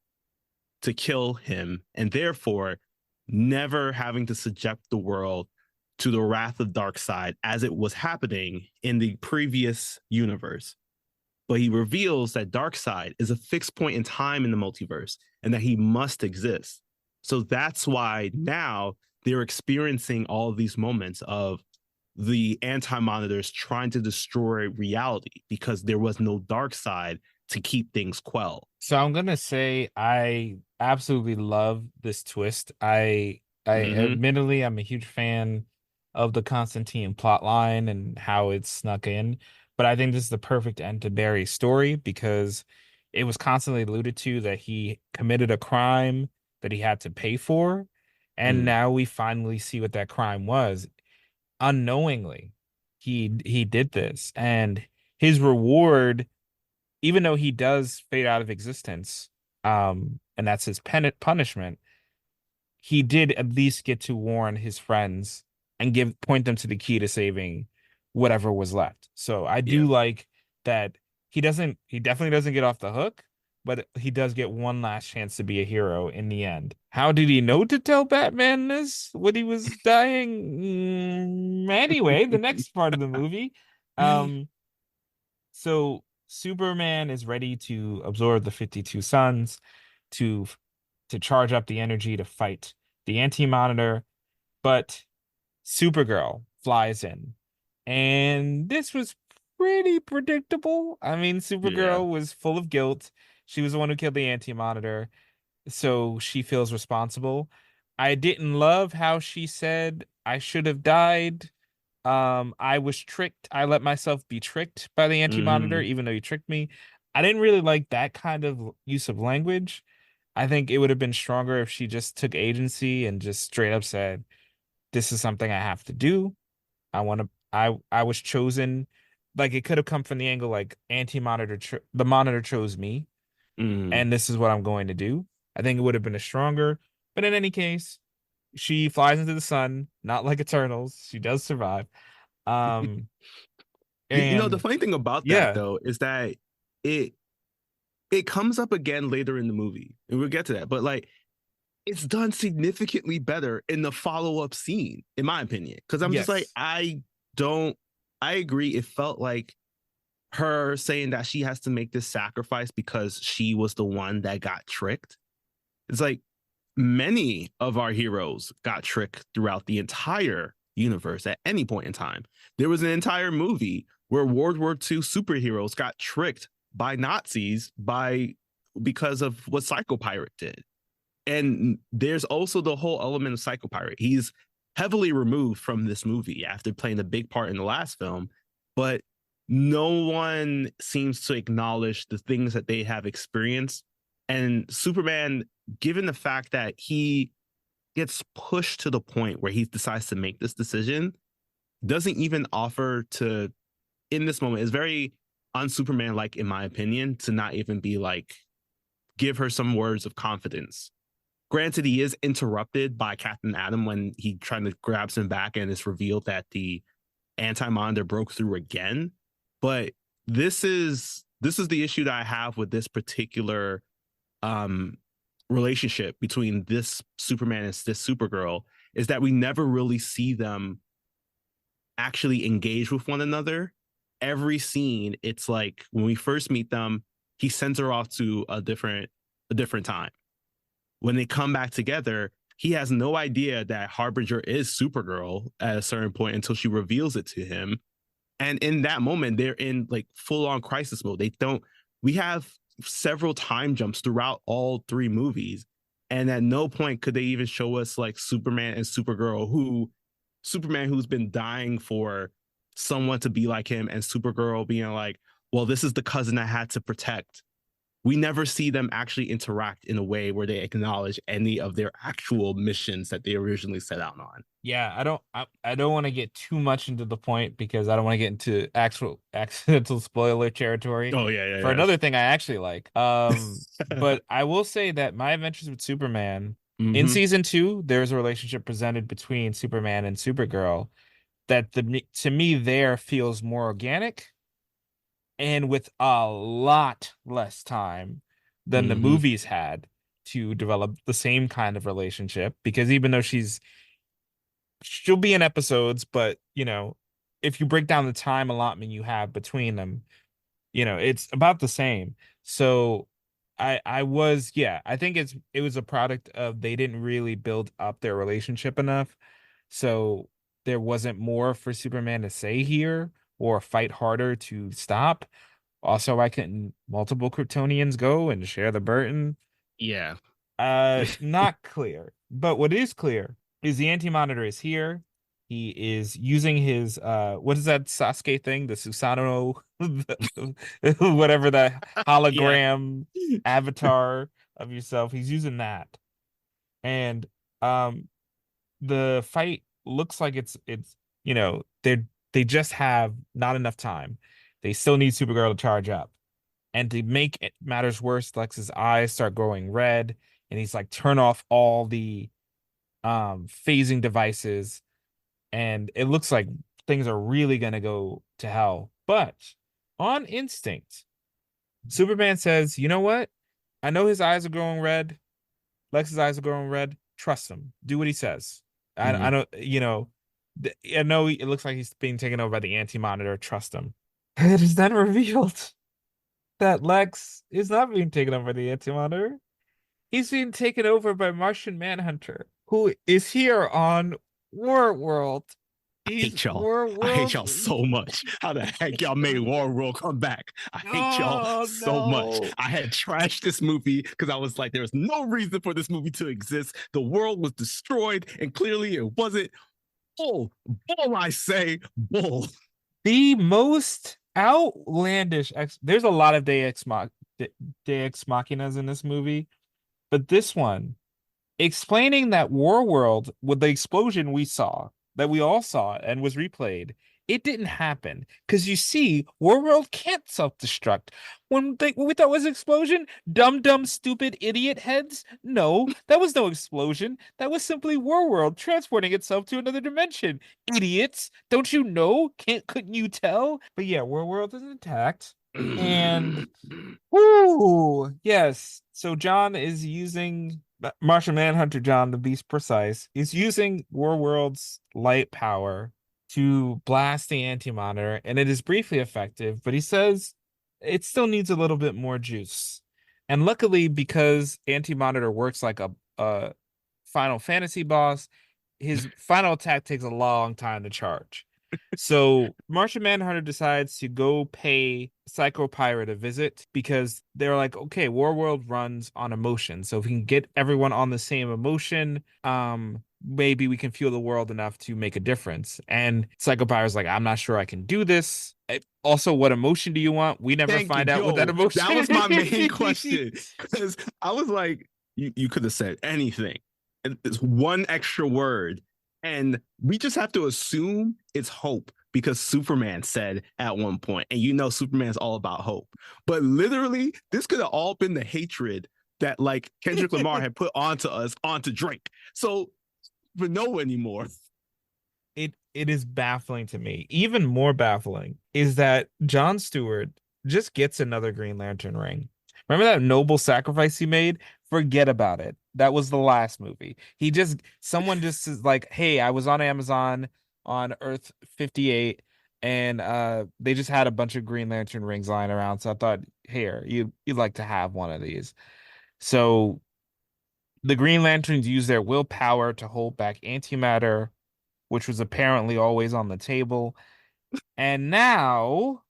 to kill him, and therefore never having to subject the world to the wrath of Darkseid as it was happening in the previous universe. But he reveals that Darkseid is a fixed point in time in the multiverse and that he must exist. So that's why now they're experiencing all of these moments of the anti-monitors trying to destroy reality because there was no Darkseid to keep things quelled. So I'm gonna say I absolutely love this twist. I admittedly I'm a huge fan of the Constantine plotline and how it's snuck in, but I think this is the perfect end to Barry's story because it was constantly alluded to that he committed a crime that he had to pay for, and now we finally see what that crime was. Unknowingly, he did this, and his reward, even though he does fade out of existence, and that's his punishment, he did at least get to warn his friends and point them to the key to saving whatever was left. So I do like that he definitely doesn't get off the hook, but he does get one last chance to be a hero in the end. How did he know to tell Batman this when he was dying? Anyway, the next part of the movie. So Superman is ready to absorb the 52 suns to charge up the energy to fight the Anti-Monitor, but Supergirl flies in. And this was pretty predictable. I mean, Supergirl was full of guilt. She was the one who killed the Anti-Monitor, so she feels responsible. I didn't love how she said, I should have died. I was tricked. I let myself be tricked by the Anti-Monitor, even though you tricked me. I didn't really like that kind of use of language. I think it would have been stronger if she just took agency and just straight up said, "This is something I have to do. I want to. I was chosen." Like it could have come from the angle like Anti-Monitor, the Monitor chose me, and this is what I'm going to do. I think it would have been a stronger. But in any case, she flies into the sun, not like Eternals. She does survive. And The funny thing about that though is that it comes up again later in the movie, and we'll get to that. But like, it's done significantly better in the follow-up scene, in my opinion. Because I'm just like, I agree. It felt like her saying that she has to make this sacrifice because she was the one that got tricked. It's like many of our heroes got tricked throughout the entire universe at any point in time. There was an entire movie where World War II superheroes got tricked by Nazis because of what Psycho Pirate did. And there's also the whole element of Psycho Pirate. He's heavily removed from this movie after playing a big part in the last film, but no one seems to acknowledge the things that they have experienced. And Superman, given the fact that he gets pushed to the point where he decides to make this decision, doesn't even offer to, in this moment, is very un-Superman like, in my opinion, to not even be like, give her some words of confidence. Granted, he is interrupted by Captain Atom when he trying to grabs him back, and it's revealed that the anti-monitor broke through again. But this is the issue that I have with this particular um relationship between this Superman and this Supergirl, is that we never really see them actually engage with one another. Every scene, it's like when we first meet them, he sends her off to a different time. When they come back together, he has no idea that Harbinger is Supergirl at a certain point until she reveals it to him. And in that moment, they're in like full on crisis mode. They don't, we have several time jumps throughout all three movies. And at no point could they even show us like Superman and Supergirl, Superman who's been dying for someone to be like him, and Supergirl being like, well, this is the cousin I had to protect. We never see them actually interact in a way where they acknowledge any of their actual missions that they originally set out on. Yeah, I don't want to get too much into the point because I don't want to get into actual accidental spoiler territory Oh yeah, for yeah, another thing I actually like. yeah. But I will say that My Adventures with Superman in Hmm. season 2, there's a relationship presented between Superman and Supergirl that to me there feels more organic and with a lot less time than the Hmm. movies had to develop the same kind of relationship. Because even though she'll be in episodes, but if you break down the time allotment you have between them, it's about the same. So I think it was a product of they didn't really build up their relationship enough. So there wasn't more for Superman to say here or fight harder to stop. Also, why couldn't multiple Kryptonians go and share the burden? Yeah. Not clear. But what is clear is the anti-monitor is here. He is using his what is that Sasuke thing? The Susanoo, whatever the Yeah. hologram avatar of yourself. He's using that. And um the fight looks like they just have not enough time. They still need Supergirl to charge up. And to make it matters worse, Lex's eyes start growing red, and he's like, turn off all the phasing devices, and it looks like things are really gonna go to hell. But on instinct, Superman says, you know what? I know his eyes are growing red. Lex's eyes are growing red. Trust him. Do what he says. I Hmm. don't, I know it looks like he's being taken over by the anti-monitor. Trust him. It is then revealed that Lex is not being taken over by the Antimatter. He's being taken over by Martian Manhunter, who is here on War World. I He's hate y'all. War I hate World. y'all so much. How the heck y'all made War World come back? I hate y'all Oh so much. no. I had trashed this movie because I was like, there's no reason for this movie to exist. The world was destroyed, and clearly it wasn't. Bull, bull, I say, bull. The most outlandish there's a lot of Deus Machinas in this movie, but this one explaining that War World with the explosion we saw, that we all saw and was replayed, it didn't happen. Because you see, War World can't self-destruct. When we thought was an explosion, dumb, stupid idiot heads. No, that was no explosion. That was simply War World transporting itself to another dimension. Idiots. Don't you know? Couldn't you tell? But yeah, War World is intact. And Ooh, yes. So John is using Martian Manhunter John, to be precise, is using War World's light power to blast the anti-monitor, and it is briefly effective, but he says it still needs a little bit more juice. And luckily, because anti-monitor works like a Final Fantasy boss, his final attack takes a long time to charge. So Martian Manhunter decides to go pay Psycho Pirate a visit because they're like, okay, War World runs on emotion. So if we can get everyone on the same emotion, maybe we can fuel the world enough to make a difference. And Psycho Pirate's like, I'm not sure I can do this. Also, what emotion do you want? We never Thank you. find out what that Yo, that emotion was my main is. question. Because I was like, you could have said anything. It's one extra word. And we just have to assume it's hope. because Superman said at one point, and you know Superman's all about hope. But literally, this could have all been the hatred that like Kendrick Lamar had put onto us, onto Drake. So for no anymore. It is baffling to me. Even more baffling is that John Stewart just gets another Green Lantern ring. Remember that noble sacrifice he made? Forget about it. That was the last movie. Someone just is like, hey, I was on Amazon on Earth 58 and they just had a bunch of Green Lantern rings lying around. So I thought, here, you'd like to have one of these. So the Green Lanterns use their willpower to hold back antimatter, which was apparently always on the table. And now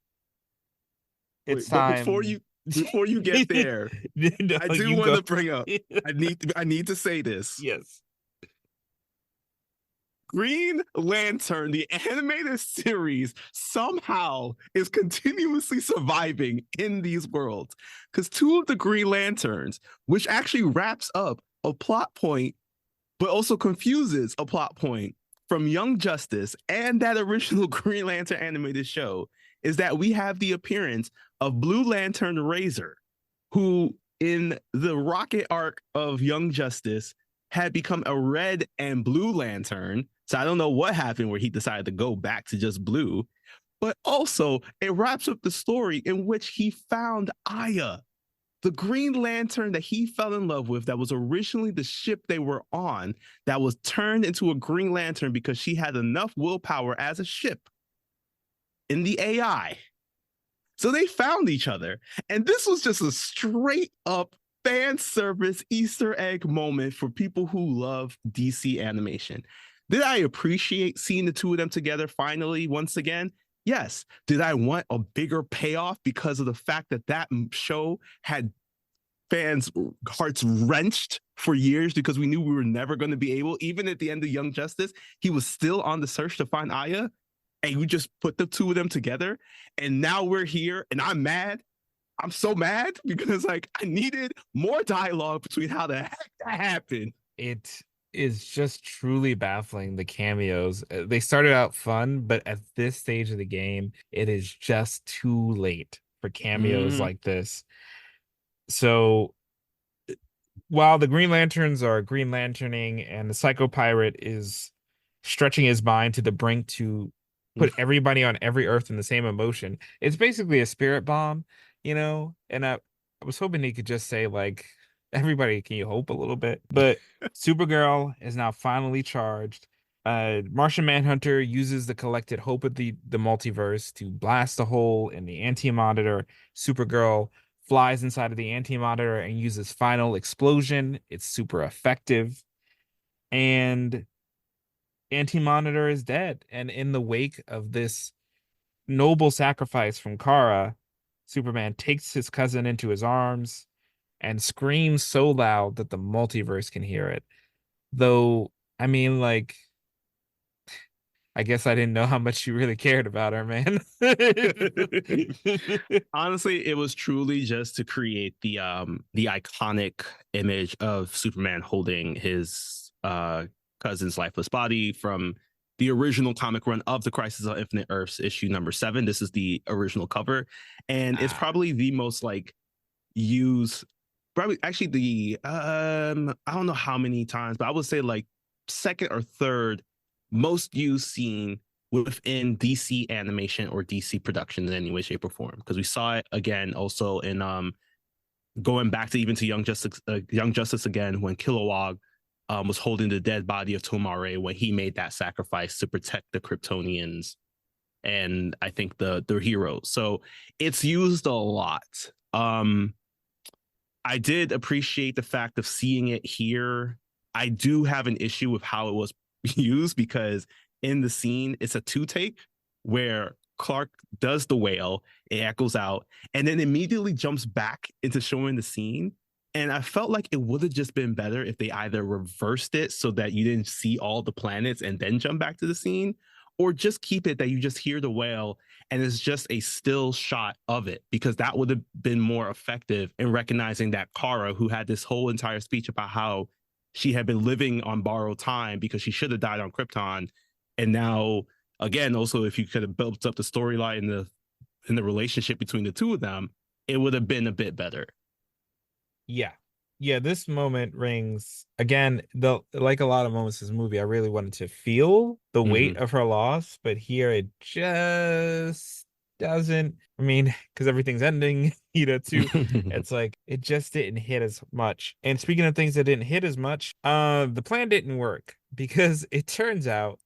it's Wait, but before time. you get there, No, I do you want go. to bring up. I need to say this. Yes. Green Lantern, the animated series, somehow is continuously surviving in these worlds. Because two of the Green Lanterns, which actually wraps up a plot point, but also confuses a plot point from Young Justice and that original Green Lantern animated show, is that we have the appearance of Blue Lantern Razor, who in the Rocket arc of Young Justice had become a red and blue lantern. So I don't know what happened where he decided to go back to just blue. But also, it wraps up the story in which he found Aya, the Green Lantern that he fell in love with, that was originally the ship they were on, that was turned into a Green Lantern because she had enough willpower as a ship in the AI. So they found each other. And this was just a straight up fan service Easter egg moment for people who love DC animation. Did I appreciate seeing the two of them together finally once again? Yes. Did I want a bigger payoff because of the fact that that show had fans' hearts wrenched for years because we knew we were never going to be able, even at the end of Young Justice, he was still on the search to find Aya, and you just put the two of them together, and now we're here, and I'm mad. I'm so mad because like I needed more dialogue between how the heck that happened. It is just truly baffling, the cameos. They started out fun, but at this stage of the game, it is just too late for cameos like this. So while the Green Lanterns are Green Lanterning and the Psycho Pirate is stretching his mind to the brink to put everybody on every Earth in the same emotion, it's basically a spirit bomb, you know? And I was hoping he could just say, like, everybody, can you hope a little bit? But Supergirl is now finally charged. Martian Manhunter uses the collected hope of the multiverse to blast a hole in the Anti-Monitor. Supergirl flies inside of the Anti-Monitor and uses final explosion. It's super effective. And Anti-Monitor is dead. And in the wake of this noble sacrifice from Kara, Superman takes his cousin into his arms and screams so loud that the multiverse can hear it. Though, I mean, like, I guess I didn't know how much you really cared about her, man. Honestly, it was truly just to create the iconic image of Superman holding his cousin's lifeless body from the original comic run of the Crisis on Infinite Earths issue number 7. This is the original cover, and it's probably the most like used, probably actually the I don't know how many times, but I would say like second or third most used scene within DC animation or DC production in any way, shape, or form. Because we saw it again also in going back to even to Young Justice again, when Kilowog was holding the dead body of Tomare when he made that sacrifice to protect the Kryptonians and I think the heroes. So it's used a lot. I did appreciate the fact of seeing it here. I do have an issue with how it was used because in the scene it's a 2-take where Clark does the whale, it echoes out, and then immediately jumps back into showing the scene. And I felt like it would have just been better if they either reversed it so that you didn't see all the planets and then jump back to the scene, or just keep it that you just hear the whale and it's just a still shot of it, because that would have been more effective in recognizing that Kara, who had this whole entire speech about how she had been living on borrowed time because she should have died on Krypton, and now Again, also if you could have built up the storyline in the relationship between the two of them, it would have been a bit better. Yeah. Yeah, this moment rings again, the like a lot of moments in this movie, I really wanted to feel the weight Mhm. of her loss, but here it just doesn't. I mean, because everything's ending, too. It's like it just didn't hit as much. And speaking of things that didn't hit as much, the plan didn't work because it turns out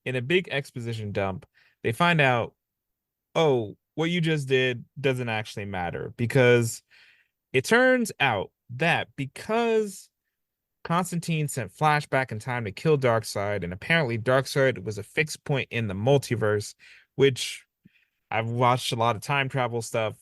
in a big exposition dump, they find out, oh, what you just did doesn't actually matter because it turns out that because Constantine sent Flash back in time to kill Darkseid, and apparently Darkseid was a fixed point in the multiverse, which I've watched a lot of time travel stuff.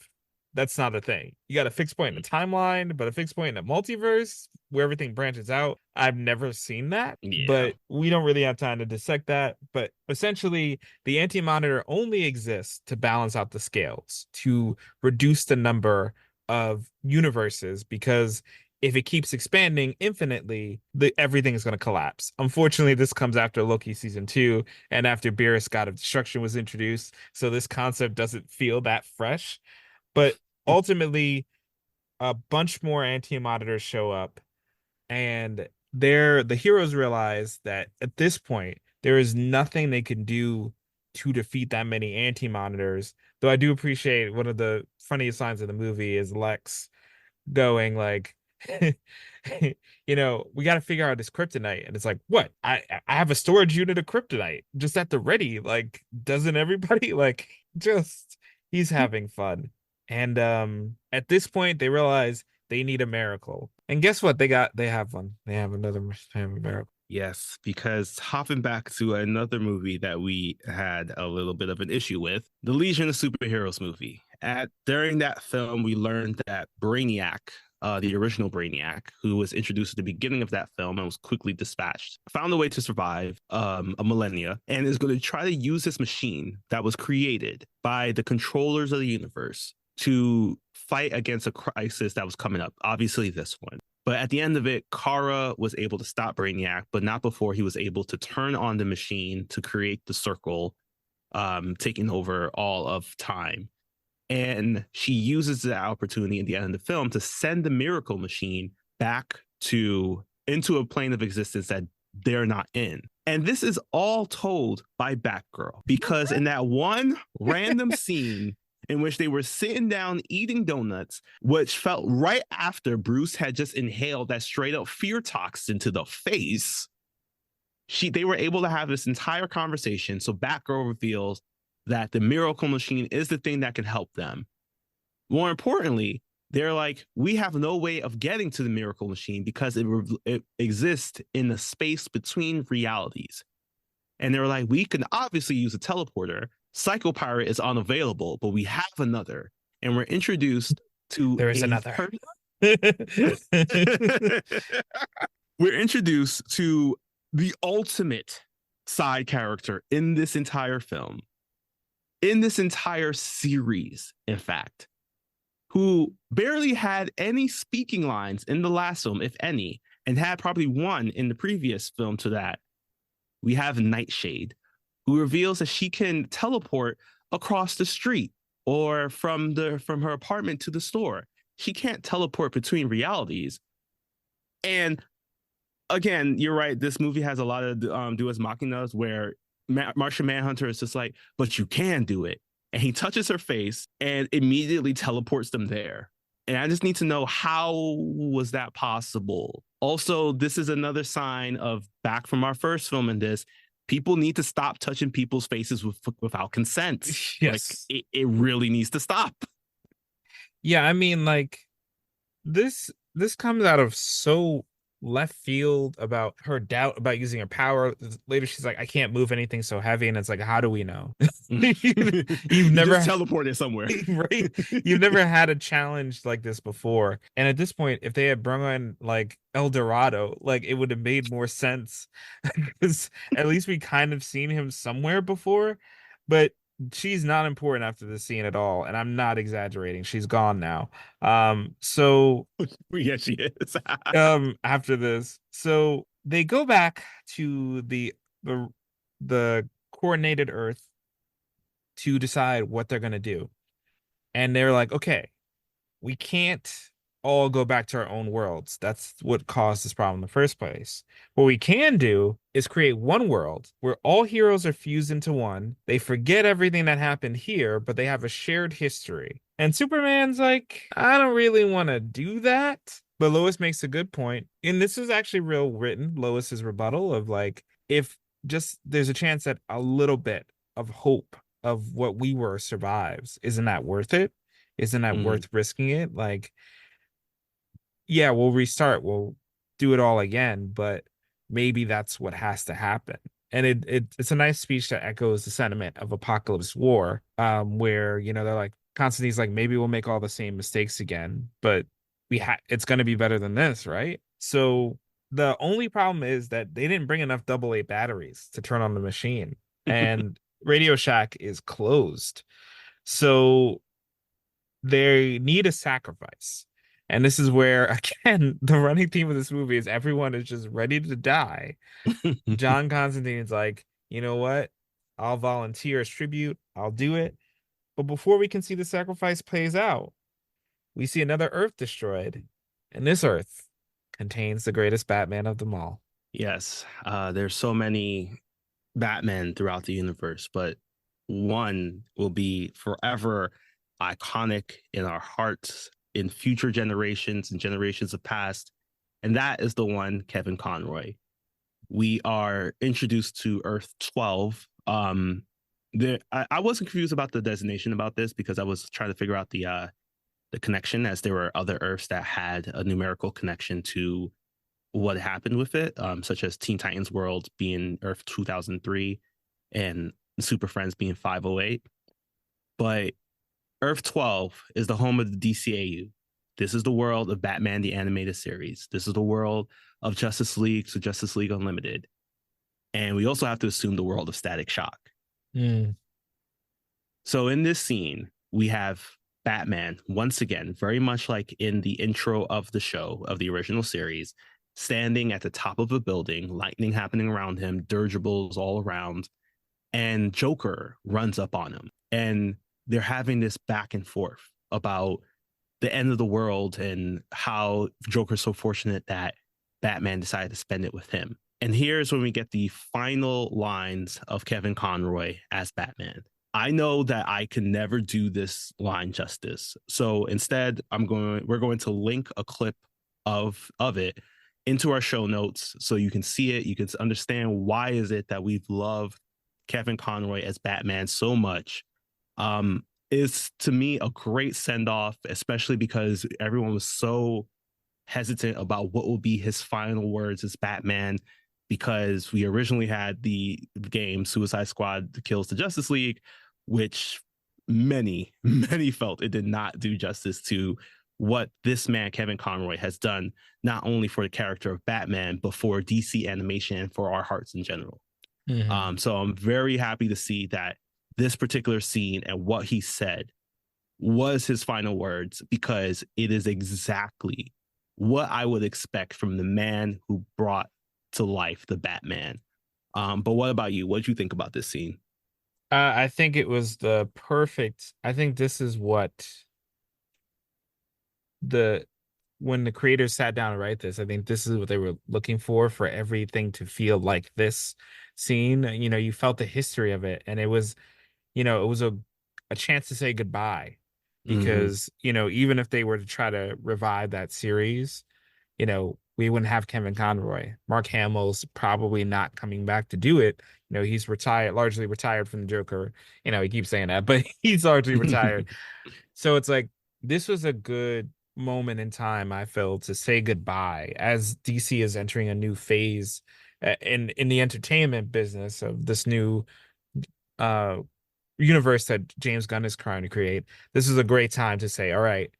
That's not a thing. You got a fixed point in the timeline, but a fixed point in the multiverse where everything branches out. I've never seen that, Yeah. but we don't really have time to dissect that. But essentially, the anti-monitor only exists to balance out the scales, to reduce the number of universes, because if it keeps expanding infinitely, everything is going to collapse. Unfortunately, this comes after Loki season 2 and after Beerus God of Destruction was introduced, so this concept doesn't feel that fresh. But ultimately, a bunch more anti-monitors show up, and the heroes realize that at this point there is nothing they can do to defeat that many anti-monitors. Though I do appreciate one of the funniest lines of the movie is Lex going like, we got to figure out this kryptonite. And it's like, what? I have a storage unit of kryptonite just at the ready. Like, doesn't everybody? Like, just he's having fun. And at this point they realize they need a miracle. And guess what? They have one. They have a miracle. Yes, because hopping back to another movie that we had a little bit of an issue with, the Legion of Superheroes movie. During that film, we learned that Brainiac, the original Brainiac, who was introduced at the beginning of that film and was quickly dispatched, found a way to survive a millennia and is going to try to use this machine that was created by the controllers of the universe to fight against a crisis that was coming up. Obviously, this one. But at the end of it, Kara was able to stop Brainiac, but not before he was able to turn on the machine to create the circle, taking over all of time. And she uses the opportunity at the end of the film to send the miracle machine back into a plane of existence that they're not in. And this is all told by Batgirl, because in that one random scene in which they were sitting down eating donuts, which felt right after Bruce had just inhaled that straight up fear toxin to the face, they were able to have this entire conversation. So Batgirl reveals that the miracle machine is the thing that can help them. More importantly, they're like, we have no way of getting to the miracle machine because it exists in the space between realities. And they were like, we can obviously use a teleporter. Psycho Pirate is unavailable, but we have another. And we're introduced to There is another. We're introduced to the ultimate side character in this entire film, in this entire series, in fact, who barely had any speaking lines in the last film, if any, and had probably one in the previous film to that. We have Nightshade, who reveals that she can teleport across the street or from her apartment to the store. She can't teleport between realities. And again, you're right. This movie has a lot of Deus Machinas where Martian Manhunter is just like, but you can do it. And he touches her face and immediately teleports them there. And I just need to know, how was that possible? Also, this is another sign of, back from our first film in this, people need to stop touching people's faces without consent. Yes. Like, it really needs to stop. Yeah, I mean, like, this comes out of so left field about her doubt about using her power. Later, she's like, I can't move anything so heavy. And it's like, how do we know? You've never just teleported somewhere. Right? You've never had a challenge like this before. And at this point, if they had brought in like El Dorado, like it would have made more sense. Because at least we kind of seen him somewhere before. But she's not important after the scene at all, and I'm not exaggerating. She's gone now. So Yeah, she is. after this, so they go back to the coordinated Earth to decide what they're going to do. And they're like, okay, we can't all go back to our own worlds. That's what caused this problem in the first place. What we can do is create one world where all heroes are fused into one. They forget everything that happened here, but they have a shared history. And Superman's like, I don't really want to do that. But Lois makes a good point. And this is actually real written, Lois's rebuttal of like, if just there's a chance that a little bit of hope of what we were survives, isn't that worth it? Isn't that worth risking it? Like, yeah, we'll restart, we'll do it all again, but maybe that's what has to happen. And it's a nice speech that echoes the sentiment of Apocalypse War, where they're like, Constantine's like, maybe we'll make all the same mistakes again, but it's going to be better than this, right? So the only problem is that they didn't bring enough AA batteries to turn on the machine, and Radio Shack is closed, so they need a sacrifice. And this is where, again, the running theme of this movie is everyone is just ready to die. John Constantine's like, you know what? I'll volunteer as tribute. I'll do it. But before we can see the sacrifice plays out, we see another Earth destroyed. And this Earth contains the greatest Batman of them all. Yes, there's so many Batman throughout the universe, but one will be forever iconic in our hearts, in future generations and generations of past. And that is the one, Kevin Conroy. We are introduced to Earth 12. I wasn't confused about the designation about this because I was trying to figure out the connection, as there were other Earths that had a numerical connection to what happened with it, such as Teen Titans World being Earth 2003 and Super Friends being 508. But Earth 12 is the home of the DCAU. This is the world of Batman the Animated Series. This is the world of Justice League to Justice League Unlimited. And we also have to assume the world of Static Shock. So in this scene, we have Batman, once again, very much like in the intro of the show, of the original series, standing at the top of a building, lightning happening around him, dirigibles all around, and Joker runs up on him. And they're having this back and forth about the end of the world and how Joker's so fortunate that Batman decided to spend it with him. And here's when we get the final lines of Kevin Conroy as Batman. I know that I can never do this line justice. So instead, we're going to link a clip of it into our show notes so you can see it. You can understand why is it that we've loved Kevin Conroy as Batman so much. Is to me a great send-off, especially because everyone was so hesitant about what will be his final words as Batman, because we originally had the game Suicide Squad Kills the Justice League, which many felt it did not do justice to what this man Kevin Conroy has done, not only for the character of Batman, but for DC animation and for our hearts in general. So I'm very happy to see that this particular scene and what he said was his final words, because it is exactly what I would expect from the man who brought to life the Batman. But what about you? What did you think about this scene? I think it was I think this is what when the creators sat down to write this, I think this is what they were looking for everything to feel like this scene. You felt the history of it, and it was a chance to say goodbye, because even if they were to try to revive that series, we wouldn't have Kevin Conroy. Mark Hamill's probably not coming back to do it. He's largely retired from the Joker. He keeps saying that, but he's largely retired. So it's like, this was a good moment in time, I feel, to say goodbye as DC is entering a new phase in the entertainment business of this new universe that James Gunn is trying to create. This is a great time to say, all right,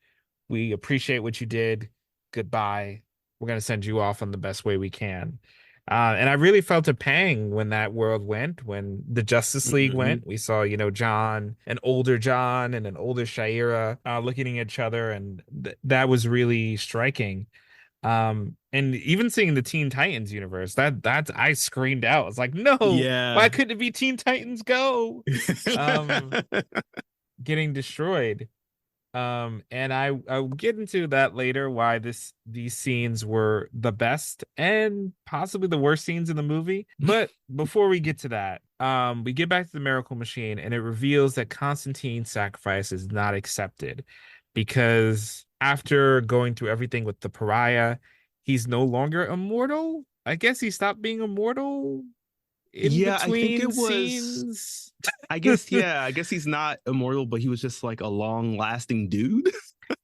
we appreciate what you did. Goodbye. We're going to send you off on the best way we can. And I really felt a pang when that world went, when the Justice League went. We saw, an older John and an older Shaira looking at each other, and that was really striking. And even seeing the Teen Titans universe, that's I screamed out. I was like, no, why Yeah. couldn't it be Teen Titans Go? Um, getting destroyed. And I'll get into that later why these scenes were the best and possibly the worst scenes in the movie. But before we get to that, we get back to the Miracle Machine and it reveals that Constantine's sacrifice is not accepted because after going through everything with the pariah, he's no longer immortal. I guess he stopped being immortal in Yeah, I think between it was. scenes. I guess, yeah, I guess he's not immortal, but he was just like a long lasting dude,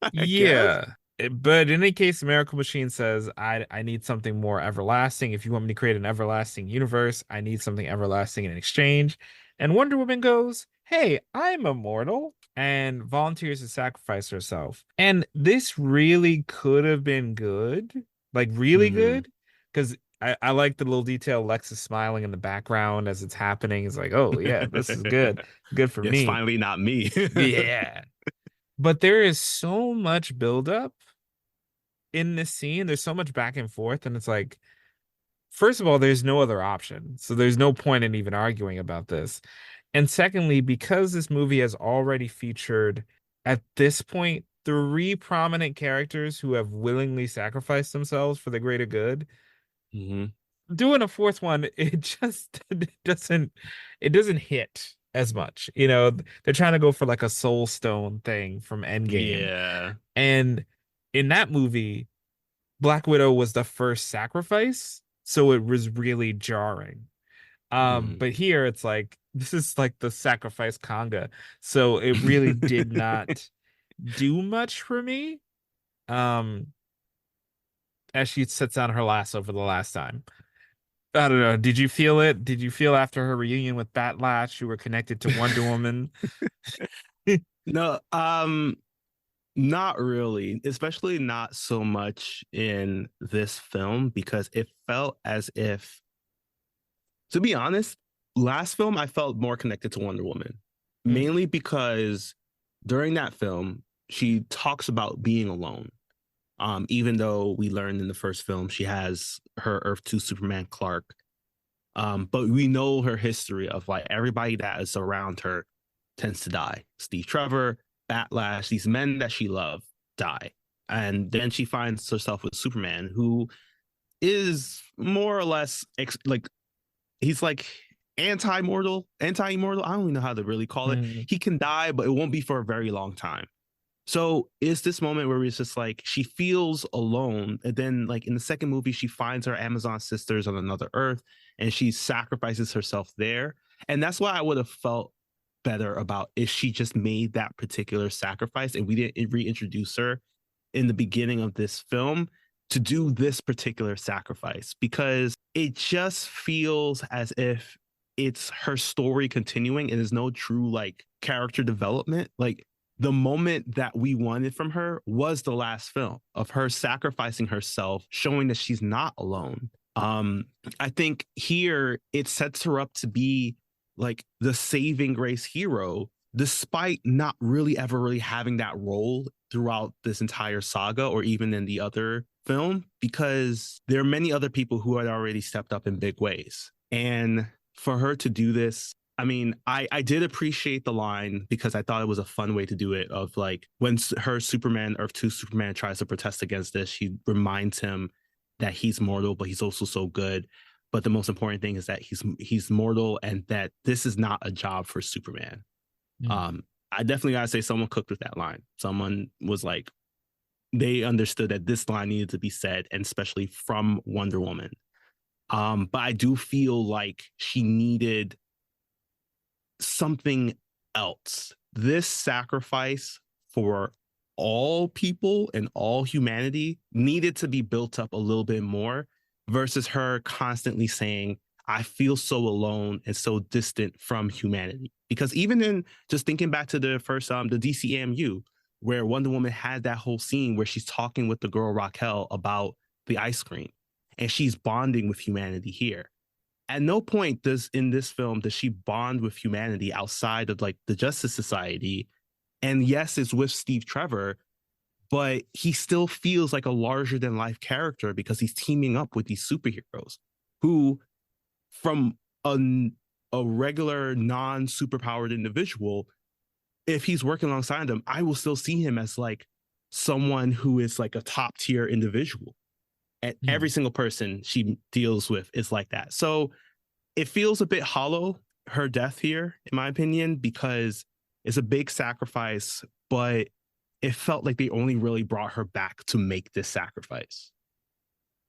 I guess. Yeah. But in any case, Miracle Machine says, I need something more everlasting. If you want me to create an everlasting universe, I need something everlasting in exchange. And Wonder Woman goes, hey, I'm immortal, and volunteers to sacrifice herself. And this really could have been good, like really Hmm. good, because I like the little detail Lex is smiling in the background as it's happening. It's like, oh yeah, this is good. Good for Yes, me. finally not me. Yeah. But there is so much buildup in this scene. There's so much back and forth, and it's like, first of all, there's no other option. So there's no point in even arguing about this. And secondly, because this movie has already featured at this point three prominent characters who have willingly sacrificed themselves for the greater good, Hmm. doing a fourth one, it just it doesn't hit as much. They're trying to go for like a soul stone thing from Endgame. Yeah. And in that movie, Black Widow was the first sacrifice, so it was really jarring. Mhm. But here it's like this is like the sacrifice conga, so it really did not do much for me. Um, as she sets down her lasso for the last time. I don't know. Did you feel it? Did you feel after her reunion with Batlash, you were connected to Wonder Woman? No, not really, especially not so much in this film because it felt as if, to be honest, last film I felt more connected to Wonder Woman, Mm, mainly because during that film she talks about being alone. Even though we learned in the first film she has her Earth 2 Superman Clark. But we know her history of like everybody that is around her tends to die. Steve Trevor, Batlash, these men that she loved die. And then she finds herself with Superman, who is more or less like he's like anti-immortal. I don't even know how to really call it. mm, He can die, but it won't be for a very long time. So it's this moment where it's just like she feels alone. And then, like in the second movie, she finds her Amazon sisters on another Earth and she sacrifices herself there. And that's why I would have felt better about if she just made that particular sacrifice and we didn't reintroduce her in the beginning of this film to do this particular sacrifice because it just feels as if it's her story continuing and there's no true like character development. Like the moment that we wanted from her was the last film of her sacrificing herself, showing that she's not alone. I think here it sets her up to be like the saving grace hero, despite not really ever really having that role throughout this entire saga or even in the other film, because there are many other people who had already stepped up in big ways. And for her to do this, I mean, I did appreciate the line because I thought it was a fun way to do it. Of like when her Superman Earth 2 Superman tries to protest against this, she reminds him that he's mortal, but he's also so good. But the most important thing is that he's mortal and that this is not a job for Superman. mm. Um, I definitely gotta say someone cooked with that line. Someone was like, they understood that this line needed to be said, and especially from Wonder Woman. But I do feel like she needed something else. This sacrifice for all people and all humanity needed to be built up a little bit more versus her constantly saying, I feel so alone and so distant from humanity. Because even in just thinking back to the first the DCAMU, where Wonder Woman had that whole scene where she's talking with the girl Raquel about the ice cream and she's bonding with humanity here. At no point does in this film does she bond with humanity outside of like the Justice Society. And yes, it's with Steve Trevor, but he still feels like a larger than life character because he's teaming up with these superheroes who, from a, a regular non superpowered individual, if he's working alongside them, I will still see him as like someone who is like a top tier individual. And every Hmm. single person she deals with is like that. So it feels a bit hollow, her death here, in my opinion, because it's a big sacrifice, but it felt like they only really brought her back to make this sacrifice.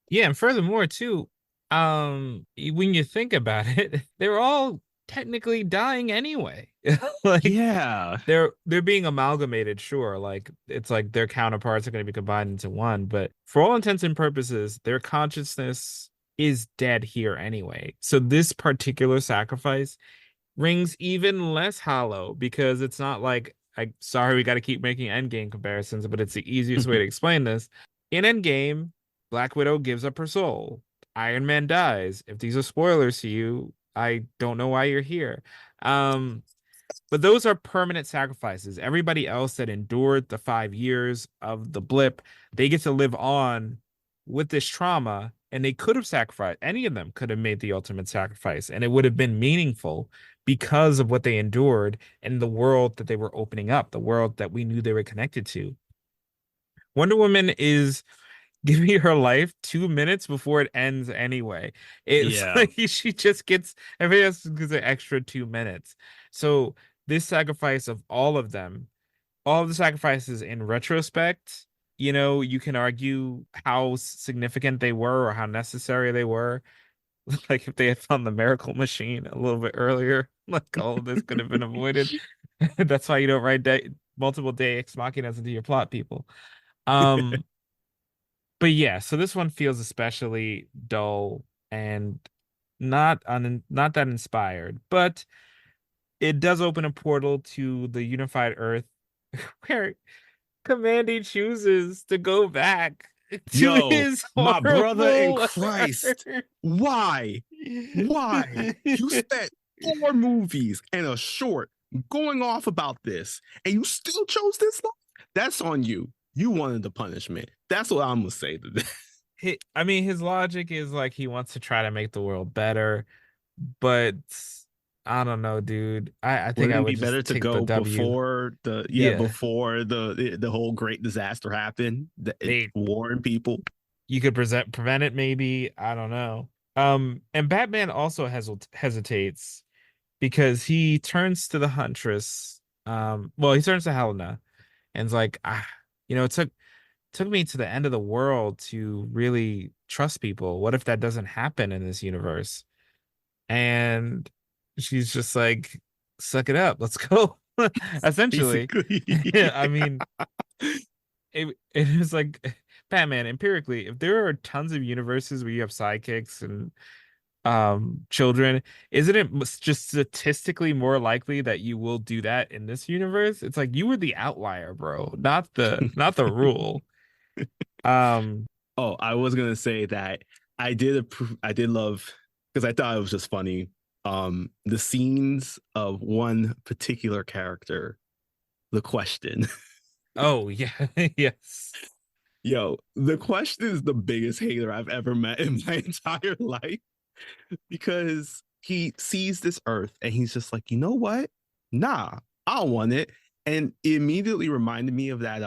Yeah, and furthermore, too, when you think about it, they're all technically dying anyway. Like Yeah. they're being amalgamated, sure. Like it's like their counterparts are going to be combined into one, but for all intents and purposes, their consciousness is dead here anyway. So this particular sacrifice rings even less hollow because it's not like I sorry we got to keep making Endgame comparisons, but it's the easiest way to explain this. In Endgame, Black Widow gives up her soul. Iron Man dies. If these are spoilers to you, I don't know why you're here. Um, but those are permanent sacrifices. Everybody else that endured the 5 years of the blip, they get to live on with this trauma, and they could have sacrificed. Any of them could have made the ultimate sacrifice, and it would have been meaningful because of what they endured and the world that they were opening up, the world that we knew they were connected to. Wonder Woman is giving her life 2 minutes before it ends anyway. It's Yeah. like she just gets everybody else gets an extra 2 minutes. So this sacrifice of all of them, all of the sacrifices in retrospect, you can argue how significant they were or how necessary they were. Like if they had found the miracle machine a little bit earlier, like all of this could have been avoided. That's why you don't write multiple day ex machinas into your plot, people. Um, but yeah, so this one feels especially dull and not that inspired, but it does open a portal to the unified Earth where Commandy chooses to go back to Yo, his my brother in horrible Christ. Earth. Why? Why? You spent 4 movies and a short going off about this, and you still chose this life? That's on you. You wanted the punishment. That's what I'm gonna say to this. I mean, his logic is like he wants to try to make the world better, but I don't know, dude. I think Wouldn't I it would be better just to take the go W. before the Yeah, before the whole great disaster happened? It they warned people. you could prevent it maybe. I don't know. And Batman also hesitates because he turns to the Huntress. Well, he turns to Helena and's like, it took me to the end of the world to really trust people. What if that doesn't happen in this universe? And she's just like, suck it up, let's go. Essentially. Basically. Yeah, I mean, it is like Batman empirically, if there are tons of universes where you have sidekicks and children, isn't it just statistically more likely that you will do that in this universe? It's like you were the outlier, bro, not the rule. Um, Oh, I was gonna say that I did love, because I thought it was just funny. The scenes of one particular character, the Question. oh yeah, yes. Yo, the Question is the biggest hater I've ever met in my entire life because he sees this Earth and he's just like, you know what? Nah, I don't want it. And it immediately reminded me of that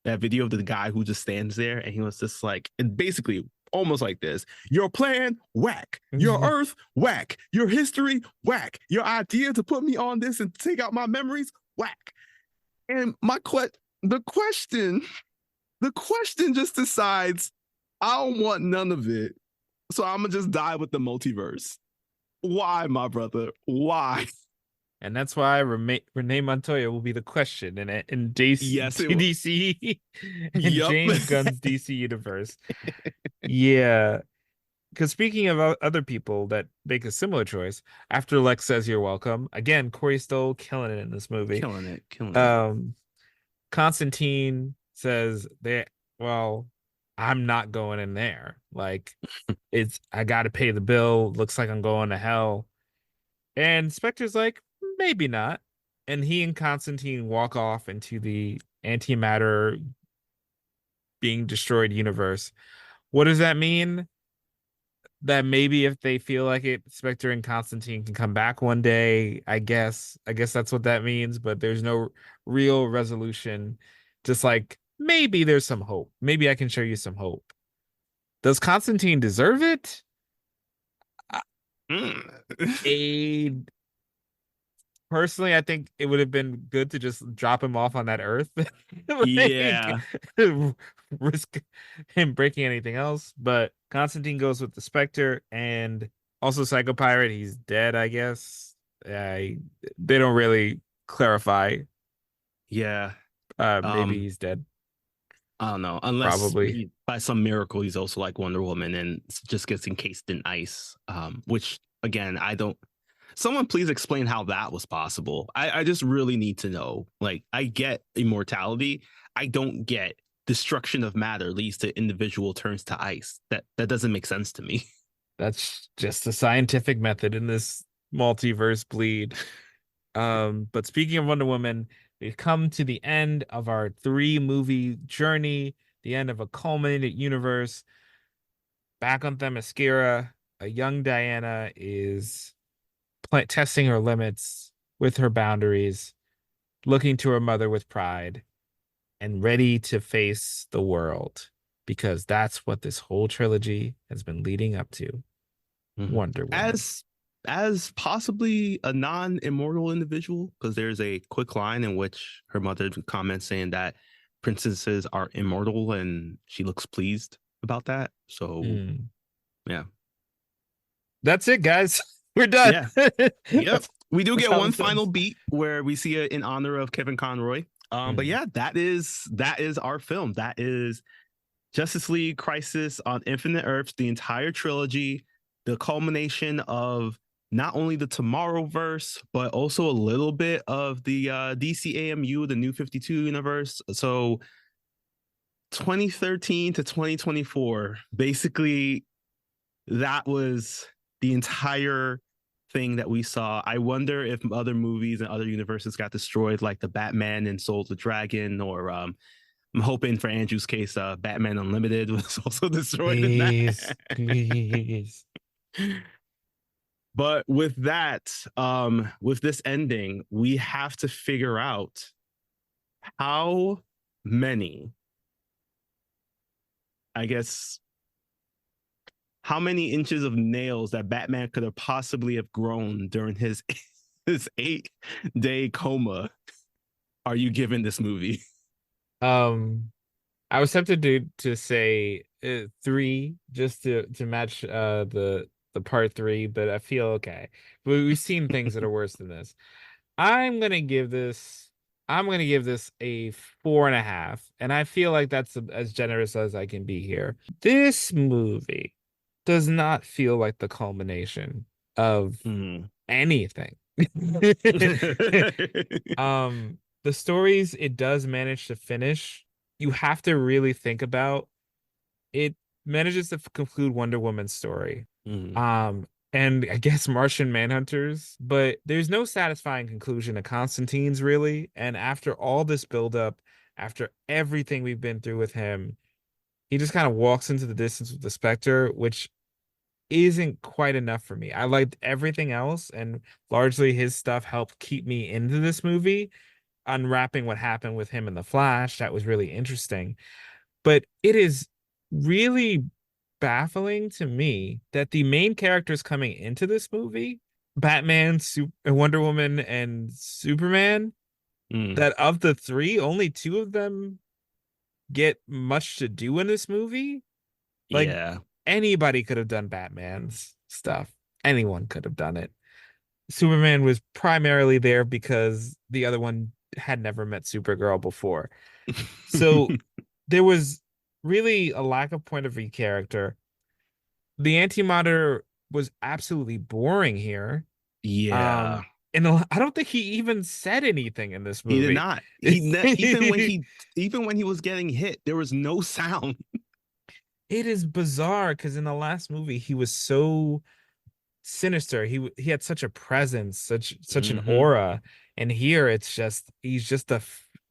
video of the guy who just stands there and he was just like, and basically almost like this: your plan, whack; your Earth, whack; your history, whack; your idea to put me on this and take out my memories, whack. And the question just decides, I don't want none of it. So I'm gonna just die with the multiverse. Why, my brother? Why? And that's why Renee Montoya will be the Question in Yes, it was. DC and Yup. James Gunn's DC universe. Yeah, because speaking of other people that make a similar choice, after Lex says you're welcome, again, Corey Stoll killing it in this movie. Killing it, killing it. Um, Constantine says well, I'm not going in there. Like I gotta pay the bill. Looks like I'm going to hell. And Spectre's like, maybe not. And he and Constantine walk off into the antimatter being destroyed universe. What does that mean? That maybe if they feel like it, Spectre and Constantine can come back one day. I guess that's what that means, but there's no real resolution. Just like maybe there's some hope. Maybe I can show you some hope. Does Constantine deserve it? Mm. A Personally, I think it would have been good to just drop him off on that Earth. Like, Yeah. risk him breaking anything else. But Constantine goes with the Spectre and also Psycho Pirate. He's dead, I guess. They don't really clarify. Yeah. Maybe Um, he's dead. I don't know. Unless Probably. he, by some miracle, he's also like Wonder Woman and just gets encased in ice. Which again, I don't. Someone please explain how that was possible. I just really need to know. Like, I get immortality. I don't get destruction of matter leads to individual turns to ice. That doesn't make sense to me. That's just the scientific method in this multiverse bleed. But speaking of Wonder Woman, we've come to the end of our 3 movie journey, the end of a culminated universe. Back on Themyscira, a young Diana is testing her limits with her boundaries, looking to her mother with pride, and ready to face the world because that's what this whole trilogy has been leading up to. Mhm. Wonder Woman. As possibly a non-immortal individual, because there's a quick line in which her mother comments saying that princesses are immortal and she looks pleased about that. So Mm. yeah. That's it, guys. We're done. Yeah. Yep. that's, We do that's get how one this final ends. beat where we see it in honor of Kevin Conroy. But Mm. yeah, that is our film. That is Justice League Crisis on Infinite Earths, the entire trilogy, the culmination of not only the Tomorrowverse, but also a little bit of the DCAMU, the New 52 universe. So 2013 to 2024, basically, that was the entire thing that we saw. I wonder if other movies and other universes got destroyed, like the Batman and Soul of the Dragon, or I'm hoping for Andrew's case, Batman Unlimited was also destroyed in Please, that. please. But with that, with this ending, we have to figure out how many, I guess, how many inches of nails that Batman could have possibly have grown during his his 8-day coma are you giving this movie? Um, I was tempted to say 3 just to match the part 3, but I feel okay. We've seen things that are worse than this. I'm gonna give this. I'm gonna give this a 4.5, and I feel like that's as generous as I can be here. This movie does not feel like the culmination of Hmm. anything. The stories it does manage to finish, you have to really think about. It manages to conclude Wonder Woman's story. Hmm. Um, and I guess Martian Manhunters, but there's no satisfying conclusion to Constantine's really. And after all this buildup, after everything we've been through with him, he just kind of walks into the distance with the Spectre, which isn't quite enough for me. I liked everything else, and largely his stuff helped keep me into this movie, unwrapping what happened with him in the Flash. That was really interesting. But it is really baffling to me that the main characters coming into this movie, Batman, Wonder Woman, and Superman, Hmm. that of the 3, only 2 of them get much to do in this movie. Like Yeah. anybody could have done Batman's stuff. Anyone could have done it. Superman was primarily there because the other one had never met Supergirl before. So there was really a lack of point of view character. The Antimatter was absolutely boring here. Yeah. And I don't think he even said anything in this He did movie. not. It Even when he was getting hit, there was no sound. is bizarre because in the last movie he was so sinister. He had such a presence, such an Hmm. aura, and here it's just he's just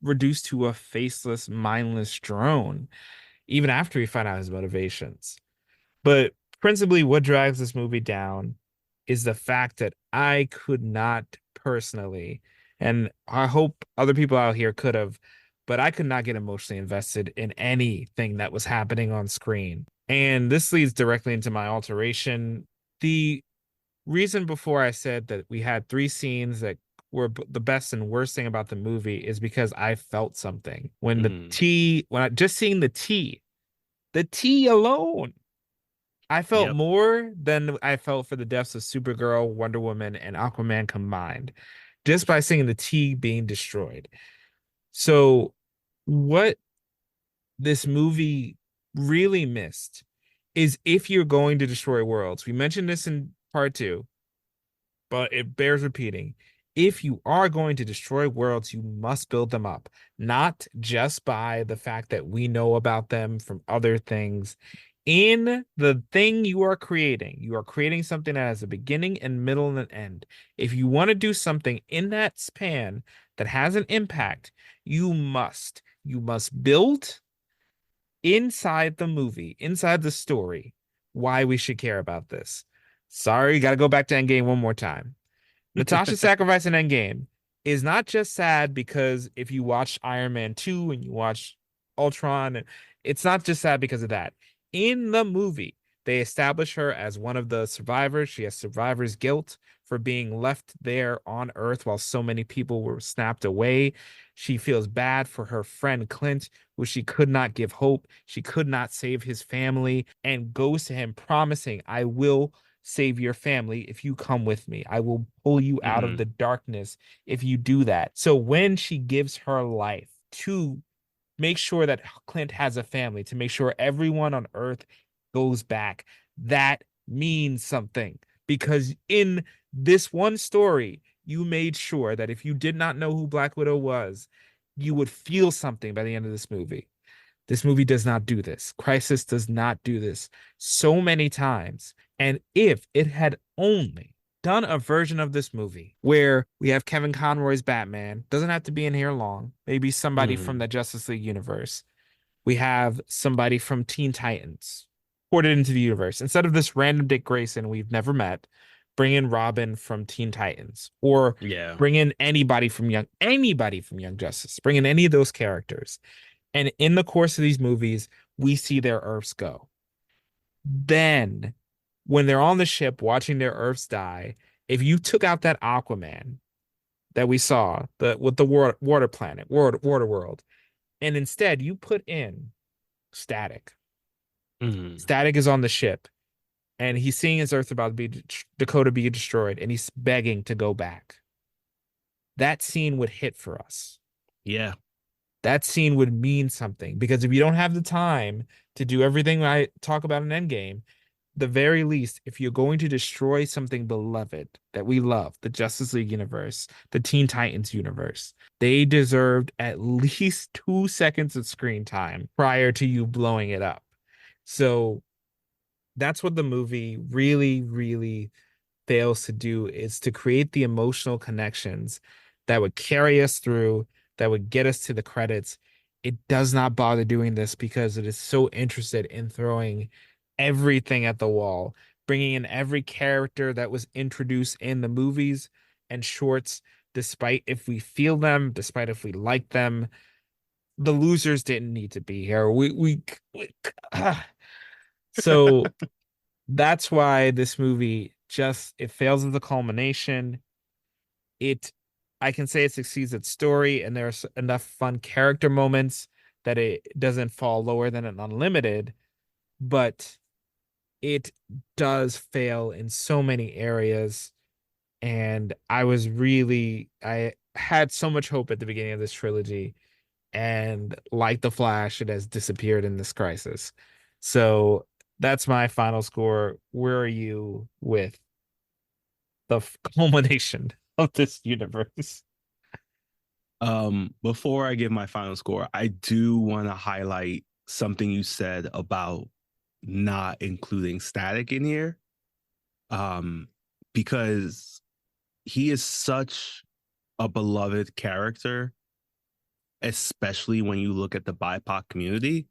reduced to a faceless, mindless drone. even after we find out his motivations. But principally, what drags this movie down is the fact that I could not personally, and I hope other people out here could have, but I could not get emotionally invested in anything that was happening on screen. And this leads directly into my alteration. The reason before I said that we had three scenes that were the best and worst thing about the movie is because I felt something. Mhm. When I just seeing the T alone, I felt Yep. more than I felt for the deaths of Supergirl, Wonder Woman, and Aquaman combined, just by seeing the T being destroyed. So, what this movie really missed is if you're going to destroy worlds, we mentioned this in part two, but it bears repeating. If you are going to destroy worlds, you must build them up, not just by the fact that we know about them from other things. In the thing you are creating something that has a beginning and middle and an end. If you want to do something in that span that has an impact, you must build inside the movie, inside the story, why we should care about this. Sorry, got to go back to Endgame one more time. Natasha's sacrifice in Endgame is not just sad because if you watch Iron Man 2 and you watch Ultron, it's not just sad because of that. In the movie, they establish her as one of the survivors. She has survivor's guilt for being left there on Earth while so many people were snapped away. She feels bad for her friend Clint, who she could not give hope. She could not save his family, and goes to him promising, I will save your family if you come with me. I will pull you out of Mhm. the darkness if you do that. So when she gives her life to make sure that Clint has a family, to make sure everyone on Earth goes back, that means something. Because in this one story, you made sure that if you did not know who Black Widow was, you would feel something by the end of this movie. This movie does not do this. Crisis does not do this so many times. And if it had only done a version of this movie where we have Kevin Conroy's Batman, doesn't have to be in here long, maybe somebody from Mhm. the Justice League universe. We have somebody from Teen Titans ported into the universe. Instead of this random Dick Grayson we've never met, bring in Robin from Teen Titans or Yeah. bring in anybody from Young Justice. Bring in any of those characters. And in the course of these movies, we see their Earths go. Then, when they're on the ship watching their Earths die, if you took out that Aquaman that we saw, with the water planet, water world, and instead you put in Static. Mhm. Static is on the ship, and he's seeing his Earth about to be Dakota be destroyed, and he's begging to go back. That scene would hit for us. Yeah. That scene would mean something because if you don't have the time to do everything I talk about in Endgame, the very least, if you're going to destroy something beloved that we love, the Justice League universe, the Teen Titans universe, they deserved at least 2 seconds of screen time prior to you blowing it up. So that's what the movie really, really fails to do is to create the emotional connections that would carry us through, that would get us to the credits. It does not bother doing this because it is so interested in throwing everything at the wall, bringing in every character that was introduced in the movies and shorts, despite if we feel them, despite if we like them. The losers didn't need to be here. We so that's why this movie just it fails at the culmination. It I can say it succeeds at story, and there's enough fun character moments that it doesn't fall lower than an unlimited, but it does fail in so many areas. And I had so much hope at the beginning of this trilogy, and like the Flash, it has disappeared in this crisis. So that's my final score. Where are you with the culmination of this universe? Before I give my final score, I do want to highlight something you said about not including Static in here. Um, because he is such a beloved character, especially when you look at the BIPOC community.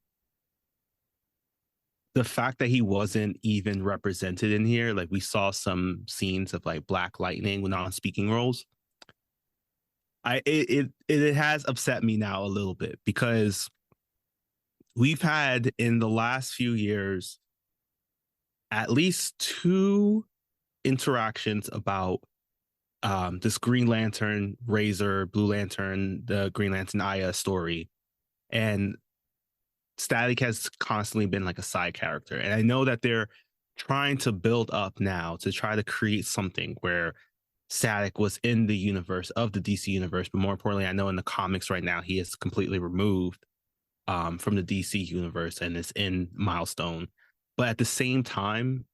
the fact that he wasn't even represented in here, like we saw some scenes of like Black Lightning when on speaking roles. It has upset me now a little bit because we've had in the last few years at least two interactions about this Green Lantern, Razor, Blue Lantern, the Green Lantern Aya story. And Static has constantly been like a side character. And I know that they're trying to build up now to try to create something where Static was in the universe of the DC universe. But more importantly, I know in the comics right now, he is completely removed from the DC universe and is in Milestone. But at the same time,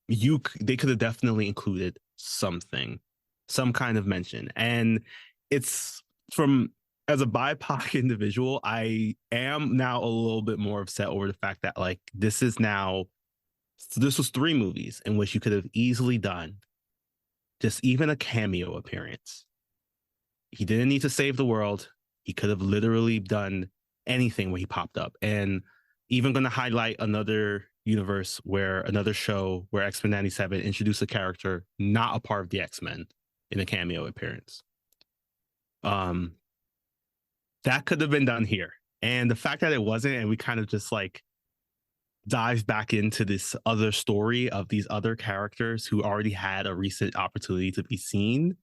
they could have definitely included something, some kind of mention. And it's from as a BIPOC individual, I am now a little bit more upset over the fact that like this was 3 movies in which you could have easily done just even a cameo appearance. He didn't need to save the world. He could have literally done anything where he popped up. And even going to highlight another universe where another show where X-Men 97 introduced a character not a part of the X-Men in a cameo appearance. That could have been done here. And the fact that it wasn't, and we kind of just like dive back into this other story of these other characters who already had a recent opportunity to be seen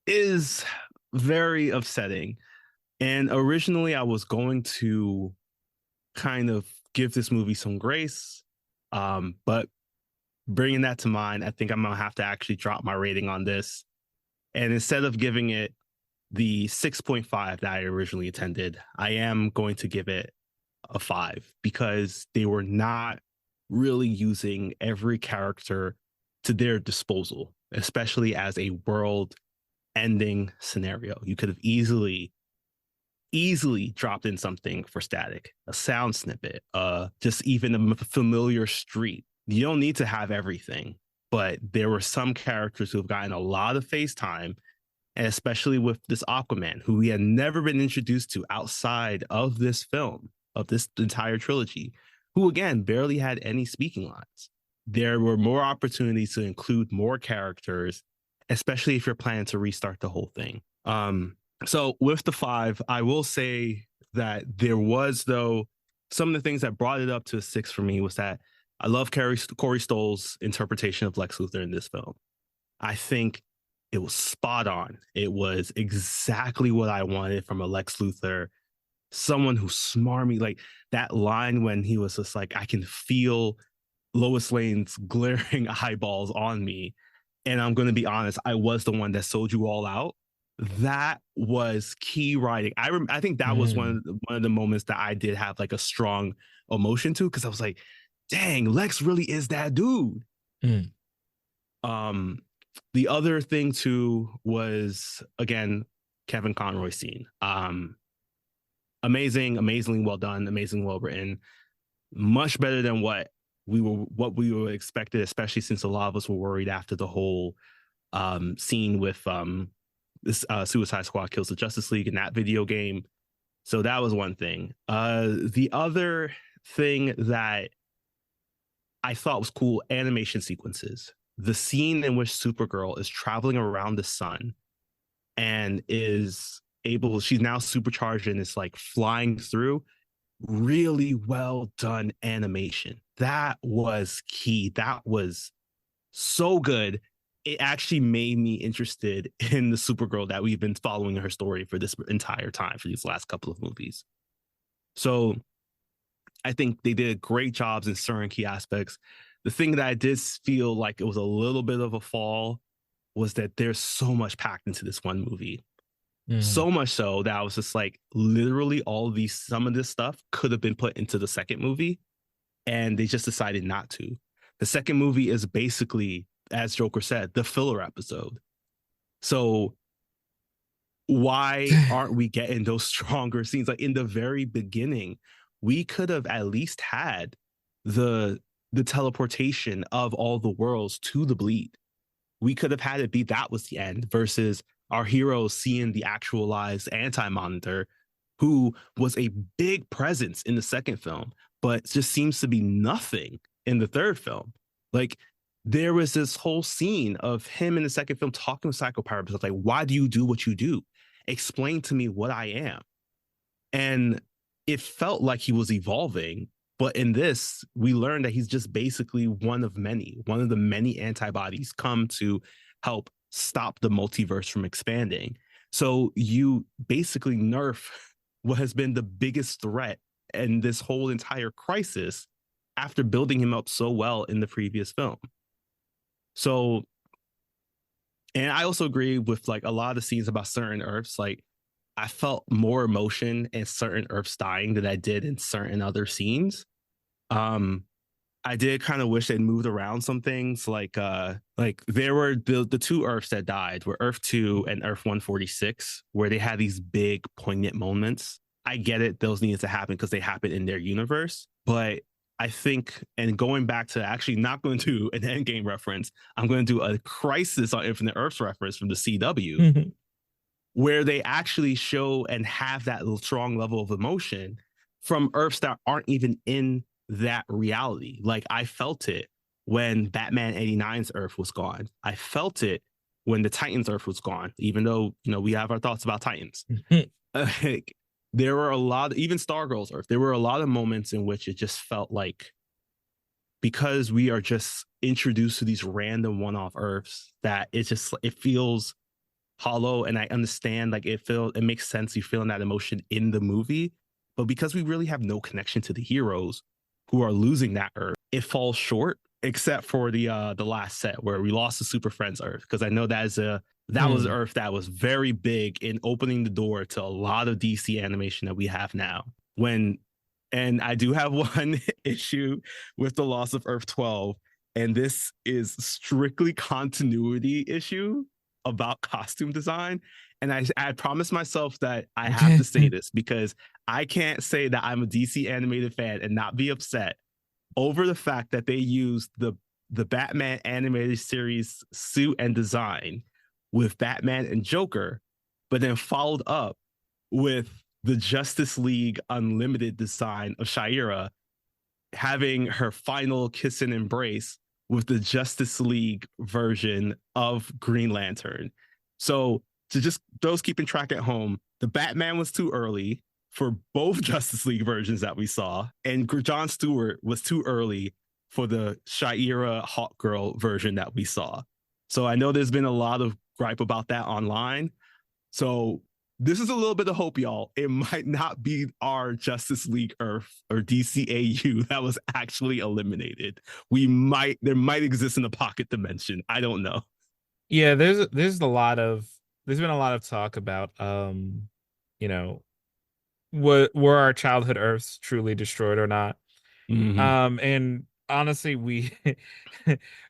is very upsetting. And originally I was going to kind of give this movie some grace. But bringing that to mind, I think I'm going to have to actually drop my rating on this. And instead of giving it the 6.5 that I originally intended, I am going to give it a 5 because they were not really using every character to their disposal, especially as a world ending scenario. You could have easily dropped in something for Static, a sound snippet, just even a familiar street. You don't need to have everything, but there were some characters who have gotten a lot of face time, and especially with this Aquaman, who we had never been introduced to outside of this film, of this entire trilogy, who again barely had any speaking lines. There were more opportunities to include more characters, especially if you're planning to restart the whole thing. So with the 5, I will say that there was, though, some of the things that brought it up to a 6 for me was that I love Corey Stoll's interpretation of Lex Luthor in this film. I think it was spot on. It was exactly what I wanted from a Lex Luthor, someone who's smarmy. Like that line when he was just like, I can feel Lois Lane's glaring eyeballs on me. And I'm going to be honest, I was the one that sold you all out. That was key writing. I think that was one of the moments that I did have like a strong emotion to, because I was like, dang, Lex really is that dude. The other thing too was, again, Kevin Conroy's scene. Amazingly well done, amazingly well written, much better than what we were expected, especially since a lot of us were worried after the whole scene with this Suicide Squad kills the Justice League in that video game. So that was one thing. The other thing that I thought was cool, animation sequences. The scene in which Supergirl is traveling around the sun and she's now supercharged and is like flying through. Really well done animation. That was key. That was so good. It actually made me interested in the Supergirl that we've been following her story for this entire time, for these last couple of movies. So I think they did great jobs in certain key aspects. The thing that I did feel like it was a little bit of a fall was that there's so much packed into this one movie. So much so that I was just like, literally some of this stuff could have been put into the second movie, and they just decided not to. The second movie is basically, as Joker said, the filler episode. So why aren't we getting those stronger scenes? Like in the very beginning, we could have at least had the teleportation of all the worlds to the bleed. We could have had it be that was the end, versus our heroes seeing the actualized Anti-Monitor, who was a big presence in the second film, but it just seems to be nothing in the third film. Like there was this whole scene of him in the second film talking with Psycho Paradox, like, why do you do what you do? Explain to me what I am. And it felt like he was evolving. But in this, we learned that he's just basically one of the many antibodies come to help stop the multiverse from expanding. So you basically nerf what has been the biggest threat in this whole entire crisis after building him up so well in the previous film. So, and I also agree with like a lot of the scenes about certain Earths. Like, I felt more emotion in certain Earths dying than I did in certain other scenes. Um, I did kind of wish they'd moved around some things. Like there were the two Earths that died were Earth 2 and Earth 146, where they had these big poignant moments. I get it; those needed to happen because they happen in their universe. But I think, and going back to actually not going to an Endgame reference, I'm going to do a Crisis on Infinite Earths reference from the CW, where they actually show and have that strong level of emotion from Earths that aren't even in that reality. Like I felt it when Batman 89's Earth was gone. I felt it when the Titans Earth was gone, even though, you know, we have our thoughts about Titans. Like, there were a lot, even Stargirl's Earth, there were a lot of moments in which it just felt like, because we are just introduced to these random one-off Earths, that it feels hollow. And I understand, like, it makes sense you feeling that emotion in the movie, but because we really have no connection to the heroes who are losing that Earth, it falls short, except for the last set where we lost the Super Friends Earth, because I know that was an Earth that was very big in opening the door to a lot of DC animation that we have now. And I do have one issue with the loss of Earth 12, and this is strictly continuity issue about costume design. And I promised myself that I have to say this, because I can't say that I'm a DC animated fan and not be upset over the fact that they used the Batman animated series suit and design with Batman and Joker, but then followed up with the Justice League Unlimited design of Shayera having her final kiss and embrace with the Justice League version of Green Lantern. So, to just those keeping track at home, the Batman was too early for both Justice League versions that we saw, and John Stewart was too early for the Shayera Hawkgirl version that we saw. So I know there's been a lot of gripe about that online. So this is a little bit of hope, y'all. It might not be our Justice League Earth or DCAU that was actually eliminated. There might exist in a pocket dimension. I don't know. Yeah, there's been a lot of talk about you know, what were our childhood Earths truly destroyed or not? And honestly,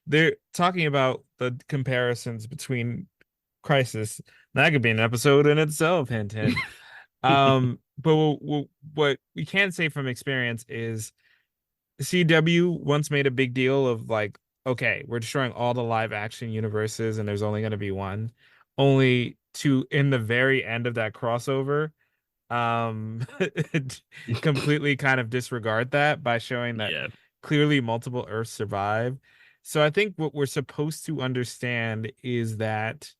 they're talking about the comparisons between Crisis. That could be an episode in itself, hint hint. But what we can say from experience is CW once made a big deal of like, okay, we're destroying all the live action universes and there's only going to be one, only to in the very end of that crossover completely kind of disregard that by showing that clearly multiple Earths survive. So I think what we're supposed to understand is that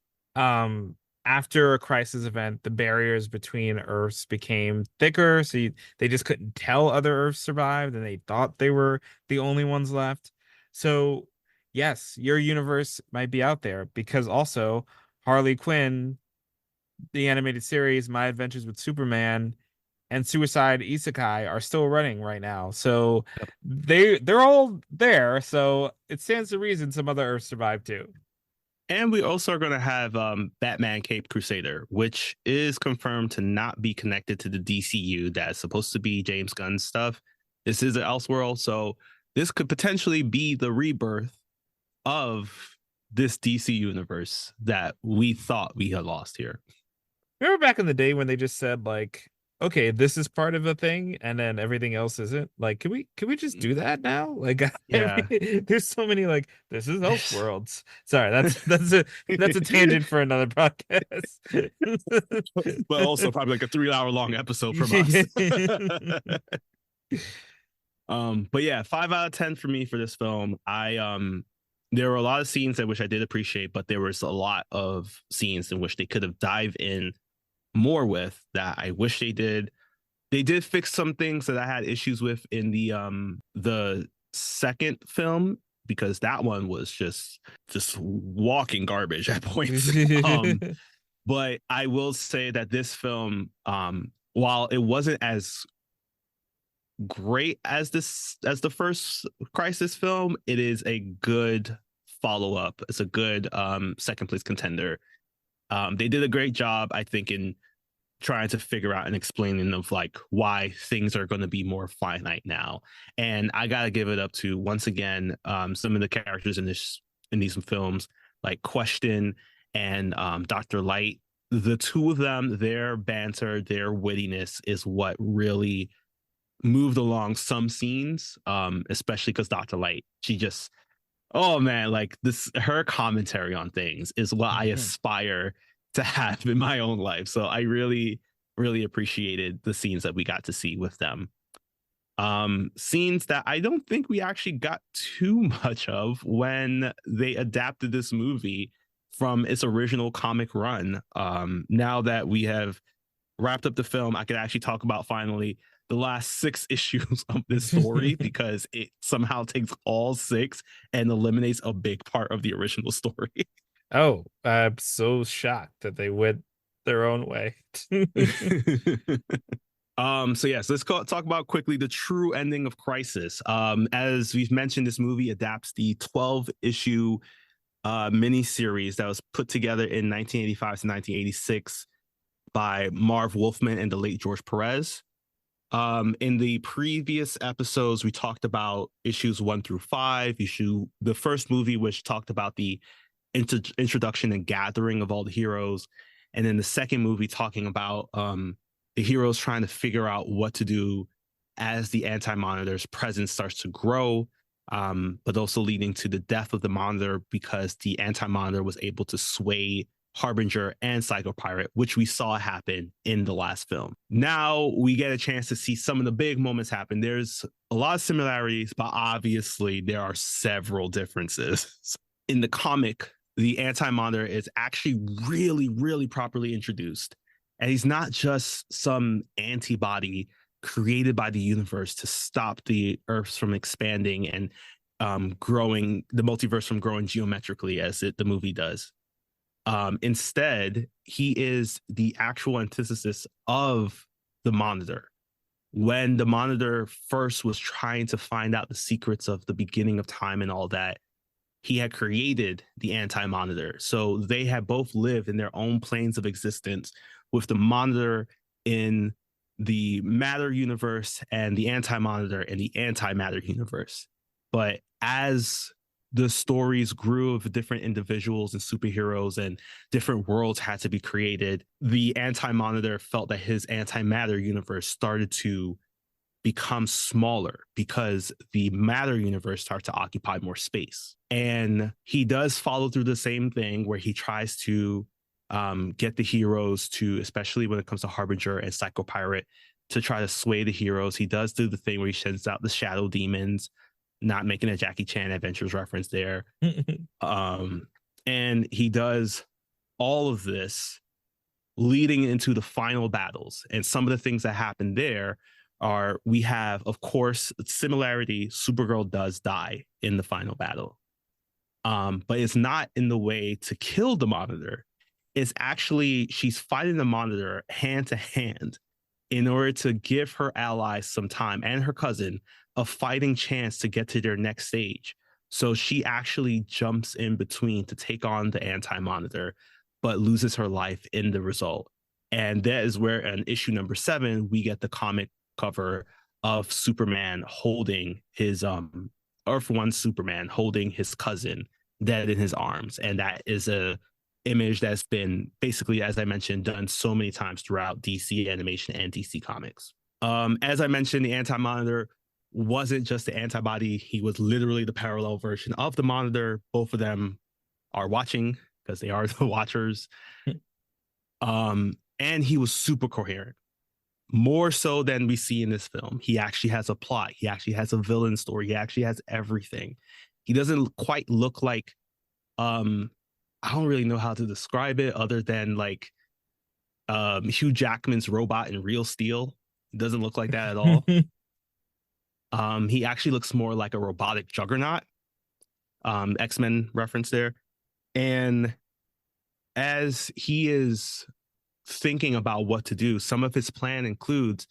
after a crisis event, the barriers between Earths became thicker, so they just couldn't tell other Earths survived, and they thought they were the only ones left. So yes, your universe might be out there, because also Harley Quinn, the animated series, My Adventures with Superman, and Suicide Isekai are still running right now. So they're all there. So it stands to reason some other Earths survive too. And we also are going to have Batman Cape Crusader, which is confirmed to not be connected to the DCU. That's supposed to be James Gunn's stuff. This is an Elseworld, so this could potentially be the rebirth of this DC universe that we thought we had lost here. Remember back in the day when they just said like, okay, this is part of a thing and then everything else isn't? Like, can we just do that now? Like, Yeah. there's so many like, this is Elseworlds. Sorry, that's a tangent for another podcast. But also probably like a 3-hour long episode from us. But yeah, 5 out of 10 for me for this film. There were a lot of scenes in which I did appreciate, but there was a lot of scenes in which they could have dived in more with that I wish they did. They did fix some things that I had issues with in the second film, because that one was just walking garbage at points. But I will say that this film, while it wasn't as great as the first Crisis film, it is a good follow-up. It's a good second place contender. They did a great job, I think, in trying to figure out and explaining of like why things are going to be more finite now. And I gotta give it up to, once again, some of the characters in these films, like Question and Dr. Light. The two of them, their banter, their wittiness is what really moved along some scenes, especially because Dr. Light, she just, oh man, like her commentary on things is what I aspire to have in my own life. So I really, really appreciated the scenes that we got to see with them. Scenes that I don't think we actually got too much of when they adapted this movie from its original comic run. Now that we have wrapped up the film, I could actually talk about finally the last 6 issues of this story because it somehow takes all 6 and eliminates a big part of the original story. Oh, I'm so shocked that they went their own way. So yes, let's talk about quickly the true ending of Crisis. As we've mentioned, this movie adapts the 12-issue miniseries that was put together in 1985 to 1986 by Marv Wolfman and the late George Perez. In the previous episodes, we talked about issues 1 through 5. The first movie, which talked about the introduction and gathering of all the heroes, and then the second movie talking about the heroes trying to figure out what to do as the Anti-Monitor's presence starts to grow, but also leading to the death of the Monitor because the Anti-Monitor was able to sway Harbinger and Psycho Pirate, which we saw happen in the last film. Now we get a chance to see some of the big moments happen. There's a lot of similarities, but obviously there are several differences. In the comic, the Anti-Monitor is actually really, really properly introduced. And he's not just some antibody created by the universe to stop the Earth from expanding and growing, the multiverse from growing geometrically as the movie does. Instead, he is the actual antithesis of the Monitor. When the Monitor first was trying to find out the secrets of the beginning of time and all that, he had created the Anti-Monitor. So they had both lived in their own planes of existence, with the Monitor in the matter universe and the Anti-Monitor in the antimatter universe. But as the stories grew of different individuals and superheroes and different worlds had to be created, the Anti-Monitor felt that his antimatter universe started to become smaller because the matter universe started to occupy more space. And he does follow through the same thing where he tries to get the heroes to, especially when it comes to Harbinger and Psycho Pirate, to try to sway the heroes. He does do the thing where he sends out the shadow demons, not making a Jackie Chan Adventures reference there. And he does all of this leading into the final battles. And some of the things that happen there are, we have, of course, similarity. Supergirl does die in the final battle. But it's not in the way to kill the Monitor. It's actually, she's fighting the Monitor hand to hand in order to give her allies some time, and her cousin, a fighting chance to get to their next stage. So she actually jumps in between to take on the Anti-Monitor, but loses her life in the result. And that is where, in issue number 7, we get the comic cover of Superman holding his Earth 1 Superman holding his cousin dead in his arms. And that is a image that's been basically, as I mentioned, done so many times throughout DC animation and DC comics. As I mentioned, the Anti-Monitor wasn't just the antibody. He was literally the parallel version of the Monitor. Both of them are watching because they are the watchers. And he was super coherent. more so than we see in this film. He actually has a plot. He actually has a villain story. He actually has everything. He doesn't quite look like I don't really know how to describe it other than like Hugh Jackman's robot in Real Steel. It doesn't look like that at all. He actually looks more like a robotic juggernaut. X-Men reference there. And as he is thinking about what to do, some of his plan includes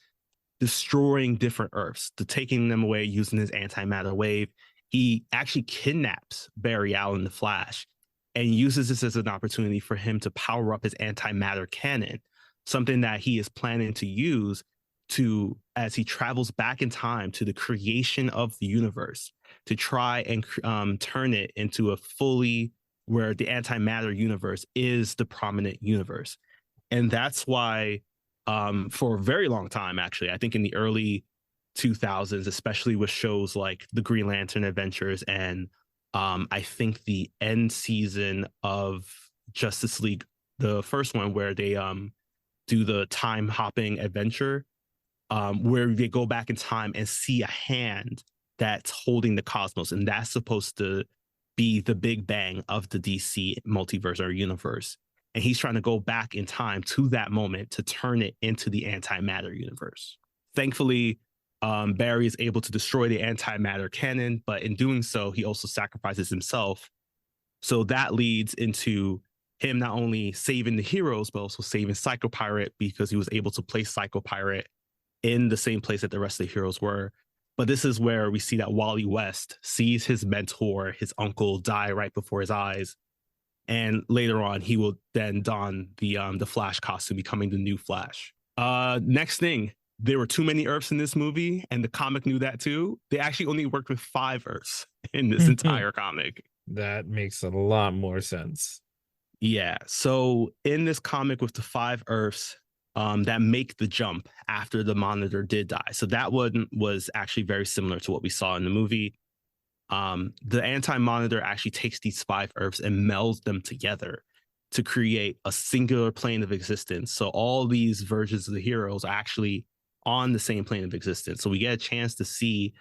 destroying different Earths, to taking them away using his antimatter wave. He actually kidnaps Barry Allen, the Flash, and uses this as an opportunity for him to power up his antimatter cannon, something that he is planning to use to, as he travels back in time to the creation of the universe, to try and turn it into a fully where the antimatter universe is the prominent universe. And that's why for a very long time, actually, I think in the early 2000s, especially with shows like the Green Lantern Adventures and I think the end season of Justice League, the first one where they do the time hopping adventure, where they go back in time and see a hand that's holding the cosmos, and that's supposed to be the big bang of the DC multiverse or universe. And he's trying to go back in time to that moment to turn it into the antimatter universe. Thankfully, Barry is able to destroy the antimatter cannon, but in doing so, he also sacrifices himself. So that leads into him not only saving the heroes, but also saving Psycho Pirate, because he was able to place Psycho Pirate in the same place that the rest of the heroes were. But this is where we see that Wally West sees his mentor, his uncle, die right before his eyes. And later on, he will then don the Flash costume, becoming the new Flash. Next thing, there were too many Earths in this movie, and the comic knew that too. They actually only worked with 5 Earths in this entire comic. That makes a lot more sense. Yeah. So in this comic with the 5 Earths that make the jump after the Monitor did die. So that one was actually very similar to what we saw in the movie. The Anti-Monitor actually takes these 5 Earths and melds them together to create a singular plane of existence. So all these versions of the heroes are actually on the same plane of existence. So we get a chance to see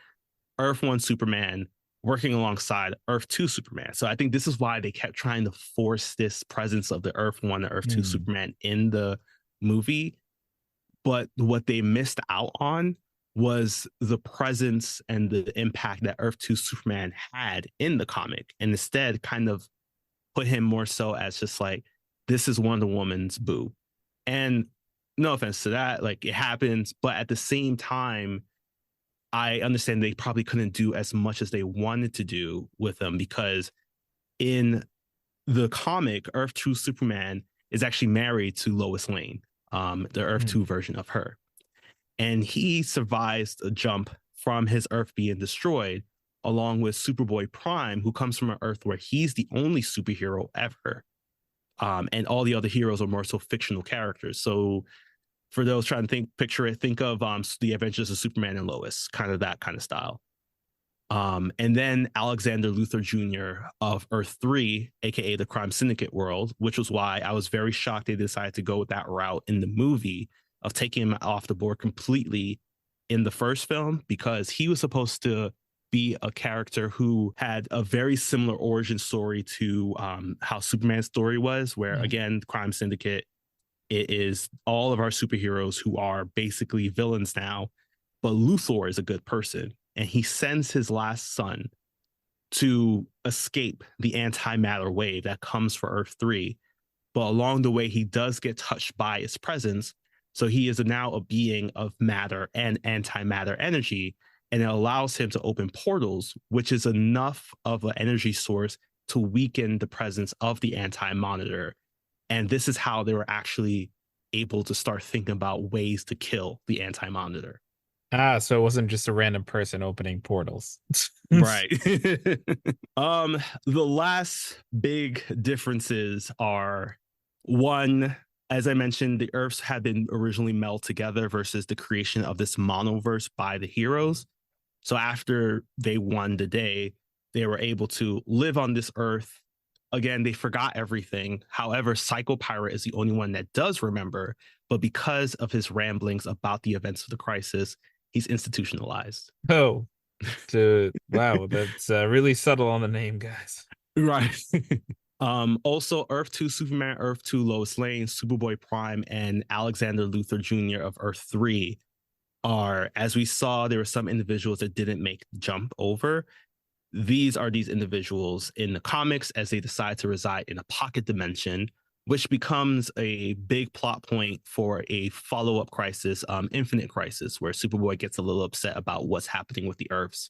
Earth 1 Superman working alongside Earth 2 Superman. So I think this is why they kept trying to force this presence of the Earth 1 and Earth 2 Superman in the movie. But what they missed out on was the presence and the impact that Earth 2 Superman had in the comic, and instead kind of put him more so as just like, this is Wonder Woman's boo. And no offense to that, like, it happens, but at the same time, I understand they probably couldn't do as much as they wanted to do with them, because in the comic, Earth 2 Superman is actually married to Lois Lane, the Earth 2 version of her. And he survives a jump from his Earth being destroyed, along with Superboy Prime, who comes from an Earth where he's the only superhero ever. And all the other heroes are more so fictional characters. So for those trying to picture it, think of the Adventures of Superman and Lois, kind of that kind of style. And then Alexander Luthor Jr. of Earth 3, aka the Crime Syndicate world, which was why I was very shocked they decided to go with that route in the movie of taking him off the board completely in the first film, because he was supposed to be a character who had a very similar origin story to how Superman's story was, where again, Crime Syndicate, it is all of our superheroes who are basically villains now, but Luthor is a good person, and he sends his last son to escape the antimatter wave that comes for Earth 3. But along the way, he does get touched by its presence. So he is now a being of matter and antimatter energy, and it allows him to open portals, which is enough of an energy source to weaken the presence of the Anti-Monitor. And this is how they were actually able to start thinking about ways to kill the Anti-Monitor. So it wasn't just a random person opening portals. Right. The last big differences are, one, as I mentioned, the Earths had been originally melded together versus the creation of this monoverse by the heroes. So after they won the day, they were able to live on this Earth. Again, they forgot everything. However, Psycho Pirate is the only one that does remember, but because of his ramblings about the events of the crisis, he's institutionalized. Oh, wow, that's really subtle on the name, guys. Right. Also, Earth 2 Superman, Earth 2 Lois Lane, Superboy Prime, and Alexander Luthor Jr. of Earth 3 are, as we saw, there were some individuals that didn't make the jump over. These are these individuals in the comics as they decide to reside in a pocket dimension, which becomes a big plot point for a follow-up crisis, Infinite Crisis, where Superboy gets a little upset about what's happening with the Earths,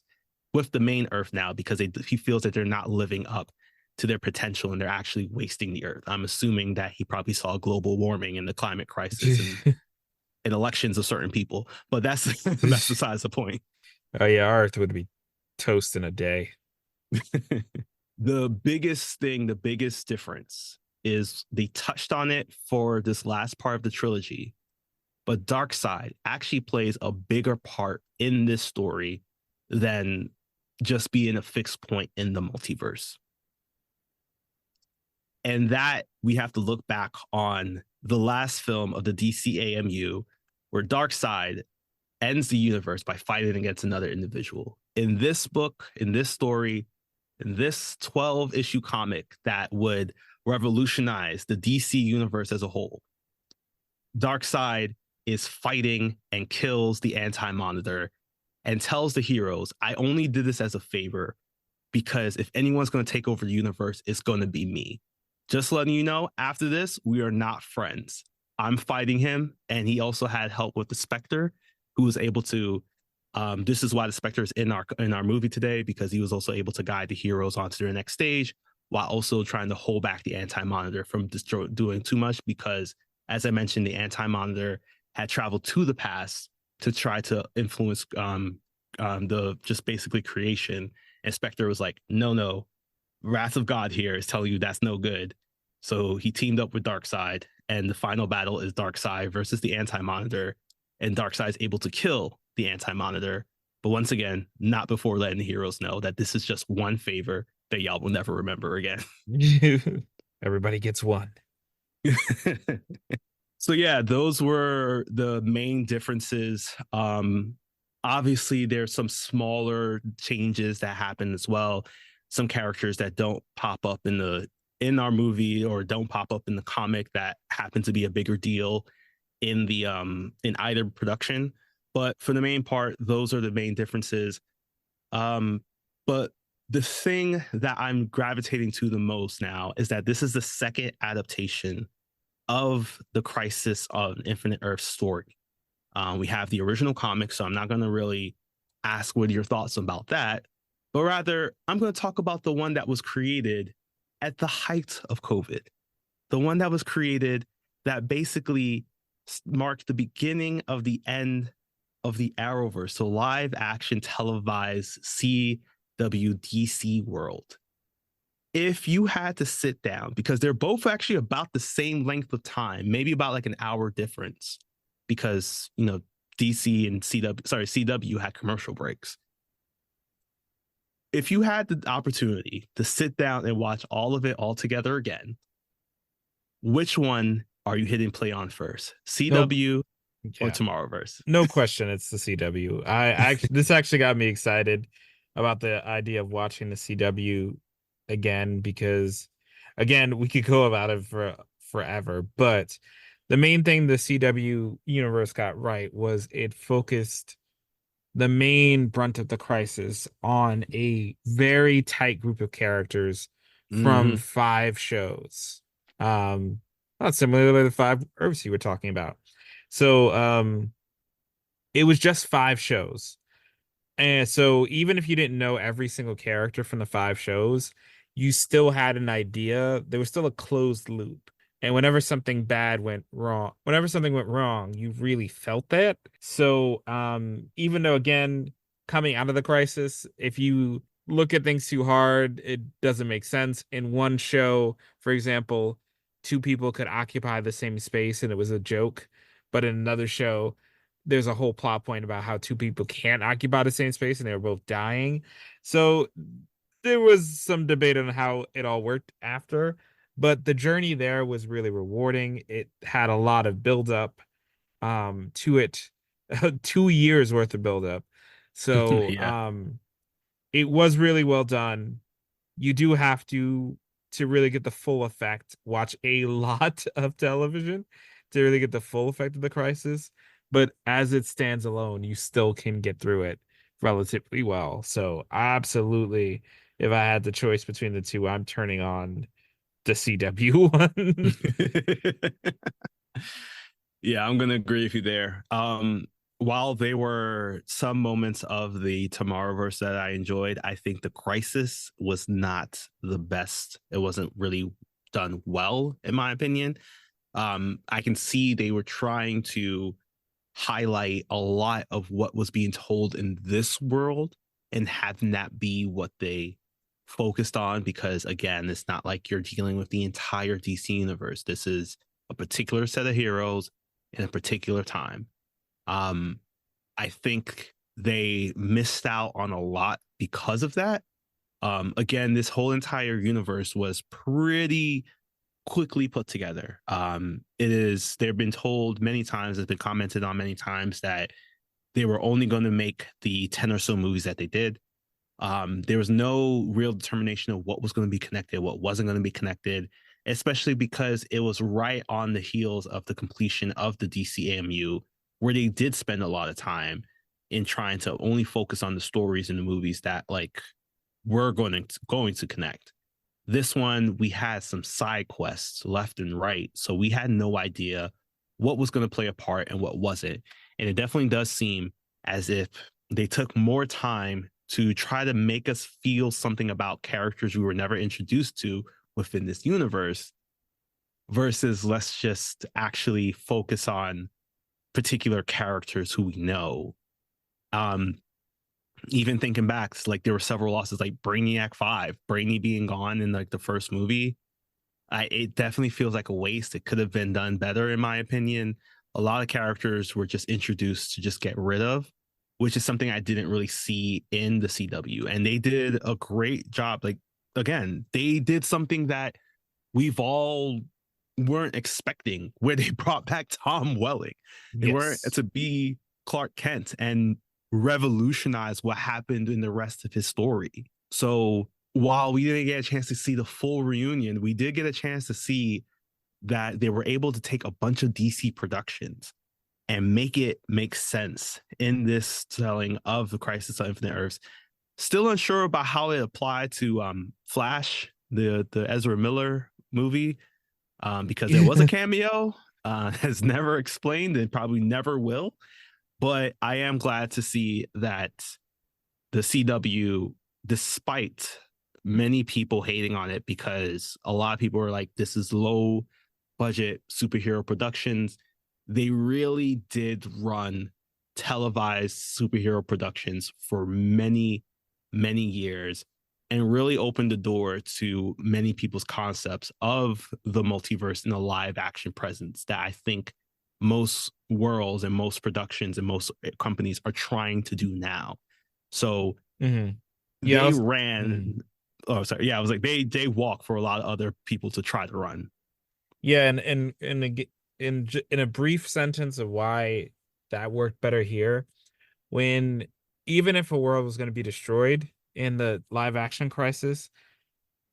with the main Earth now, because he feels that they're not living up to their potential and they're actually wasting the Earth. I'm assuming that he probably saw global warming and the climate crisis and elections of certain people, but that's that's besides the point. Oh yeah, Earth would be toast in a day. The biggest thing, the biggest difference is they touched on it for this last part of the trilogy, but Darkseid actually plays a bigger part in this story than just being a fixed point in the multiverse. And that we have to look back on the last film of the DCAMU, where Darkseid ends the universe by fighting against another individual. In this book, in this story, in this 12-issue comic that would revolutionize the DC universe as a whole, Darkseid is fighting and kills the Anti-Monitor and tells the heroes, I only did this as a favor because if anyone's going to take over the universe, it's going to be me. Just letting you know, after this, we are not friends. I'm fighting him, and he also had help with the Spectre, who was able to. This is why the Spectre is in our movie today, because he was also able to guide the heroes onto their next stage, while also trying to hold back the Anti-Monitor from doing too much. Because, as I mentioned, the Anti-Monitor had traveled to the past to try to influence the just basically creation, and Spectre was like, no. Wrath of God here is telling you that's no good. So he teamed up with Darkseid, and the final battle is Darkseid versus the Anti-Monitor, and Darkseid is able to kill the Anti-Monitor. But once again, not before letting the heroes know that this is just one favor that y'all will never remember again. Everybody gets one. So yeah, those were the main differences. Obviously, there's some smaller changes that happen as well. Some characters that don't pop up in our movie or don't pop up in the comic that happen to be a bigger deal in the in either production. But for the main part, those are the main differences. But the thing that I'm gravitating to the most now is that this is the second adaptation of the Crisis on Infinite Earth story. We have the original comic, so I'm not going to really ask what are your thoughts about that. But rather, I'm going to talk about the one that was created at the height of COVID. The one that was created that basically marked the beginning of the end of the Arrowverse. So live action televised CWDC world. If you had to sit down, because they're both actually about the same length of time, maybe about like an hour difference, because, DC and CW had commercial breaks. If you had the opportunity to sit down and watch all of it all together again, which one are you hitting play on first? CW or Tomorrowverse? No question, it's the CW. This actually got me excited about the idea of watching the CW again, because again, we could go about it for forever, but the main thing the CW universe got right was it focused the main brunt of the crisis on a very tight group of characters from 5 shows. Not similar to the 5 Earths you were talking about. So it was just 5 shows. And so even if you didn't know every single character from the 5 shows, you still had an idea. There was still a closed loop. And whenever something went wrong, you really felt that. So even though, again, coming out of the crisis, if you look at things too hard, it doesn't make sense. In one show, for example, 2 people could occupy the same space and it was a joke. But in another show, there's a whole plot point about how 2 people can't occupy the same space and they were both dying. So there was some debate on how it all worked after. But the journey there was really rewarding. It had a lot of buildup. to it. 2 years worth of buildup. So Yeah. it was really well done. You do have to really get the full effect, watch a lot of television to really get the full effect of the crisis. But as it stands alone, you still can get through it relatively well. So absolutely, if I had the choice between the two, I'm turning on the CW one. Yeah, I'm gonna agree with you there. While there were some moments of the Tomorrowverse that I enjoyed, I think the Crisis was not the best. It wasn't really done well, in my opinion. I can see they were trying to highlight a lot of what was being told in this world and having that be what they focused on, because again, it's not like you're dealing with the entire DC universe. This is a particular set of heroes in a particular time. um I think they missed out on a lot because of that. Again, this whole entire universe was pretty quickly put together. They've been told many times, it's been commented on many times that they were only going to make the 10 or so movies that they did. There was no real determination of what was going to be connected, what wasn't going to be connected, especially because it was right on the heels of the completion of the DCAMU, where they did spend a lot of time in trying to only focus on the stories in the movies that like were going to connect. This one, we had some side quests left and right, so we had no idea what was going to play a part and what wasn't. And it definitely does seem as if they took more time to try to make us feel something about characters we were never introduced to within this universe, versus let's just actually focus on particular characters who we know. Um, Even thinking back, like there were several losses, like Brainiac 5, Brainy being gone in like the first movie. It definitely feels like a waste. It could have been done better, in my opinion. A lot of characters were just introduced to just get rid of, which is something I didn't really see in the CW. And they did a great job. Like, again, they did something that we've all weren't expecting, where they brought back Tom Welling. They weren't Yes. to be Clark Kent and revolutionize what happened in the rest of his story. So while we didn't get a chance to see the full reunion, we did get a chance to see that they were able to take a bunch of DC productions and make it make sense in this telling of the Crisis on Infinite Earths. Still unsure about how it applied to Flash, the Ezra Miller movie, because there was a cameo. Has never explained and probably never will. But I am glad to see that the CW, despite many people hating on it, because a lot of people are like, this is low budget superhero productions, they really did run televised superhero productions for many, many years and really opened the door to many people's concepts of the multiverse in a live action presence that I think most worlds and most productions and most companies are trying to do now. So Yeah, they ran. Oh, sorry. Yeah, I was like they walk for a lot of other people to try to run. Yeah, in a brief sentence of why that worked better here, when even if a world was going to be destroyed in the live action Crisis,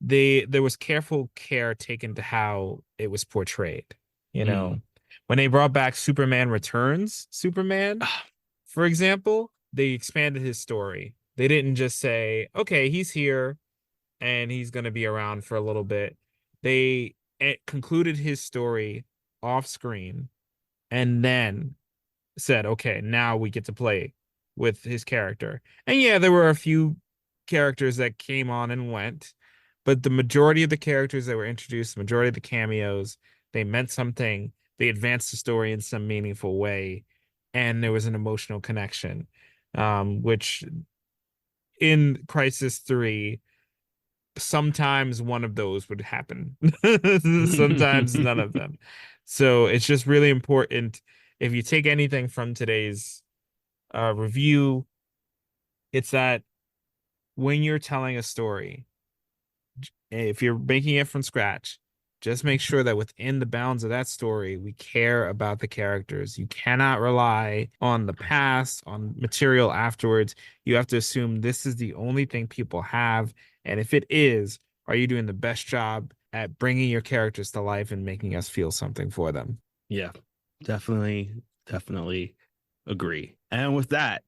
there was careful care taken to how it was portrayed. You know, when they brought back Superman Returns, Superman, for example, they expanded his story. They didn't just say, okay, he's here and he's going to be around for a little bit. They concluded his story off screen and then said, okay, now we get to play with his character. And yeah, there were a few characters that came on and went, but the majority of the characters that were introduced, the majority of the cameos, they meant something. They advanced the story in some meaningful way, and there was an emotional connection, which in Crisis 3, sometimes one of those would happen. Sometimes none of them. So it's just really important. If you take anything from today's review, it's that when you're telling a story, if you're making it from scratch, Just make sure that within the bounds of that story, we care about the characters. You cannot rely on the past, on material afterwards. You have to assume this is the only thing people have. And if it is, are you doing the best job at bringing your characters to life and making us feel something for them? Yeah, definitely agree. And with that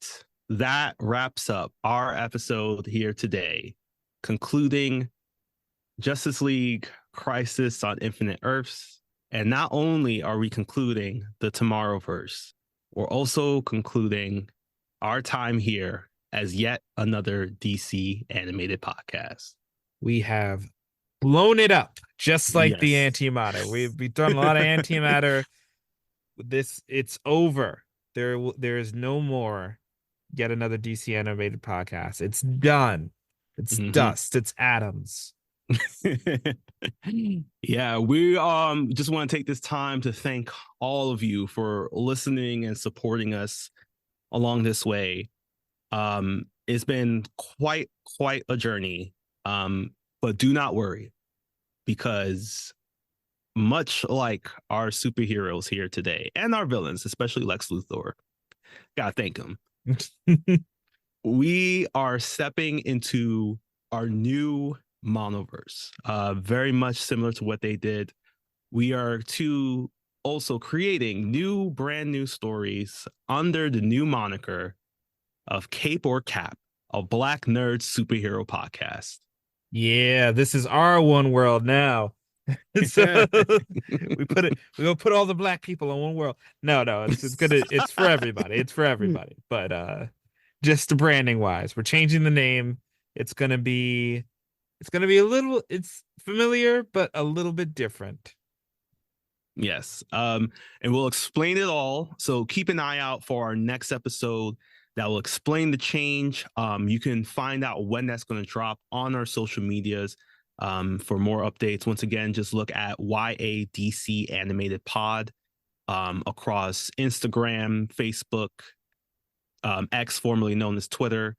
wraps up our episode here today, concluding Justice League Crisis on Infinite Earths. And not only are we concluding the Tomorrowverse, we're also concluding our time here as yet another DC animated podcast. We have blown it up, just like the Yes. antimatter. We've done a lot of antimatter. It's over. There is no more yet another DC animated podcast. It's done. It's dust. It's atoms. Yeah, we just want to take this time to thank all of you for listening and supporting us along this way. It's been quite a journey, but do not worry, because much like our superheroes here today and our villains, especially Lex Luthor, gotta thank him, we are stepping into our new monoverse, very much similar to what they did. We are also creating brand new stories under the new moniker of Cape or Cap, a Black Nerd superhero podcast. Yeah, this is our one world now. So we'll put all the Black people in one world. No, it's for everybody. It's for everybody. But just branding wise, we're changing the name. It's gonna be it's familiar, but a little bit different. Yes. And we'll explain it all. So keep an eye out for our next episode that will explain the change. You can find out when that's going to drop on our social medias. For more updates, once again, just look at YADC Animated Pod across Instagram, Facebook, X, formerly known as Twitter.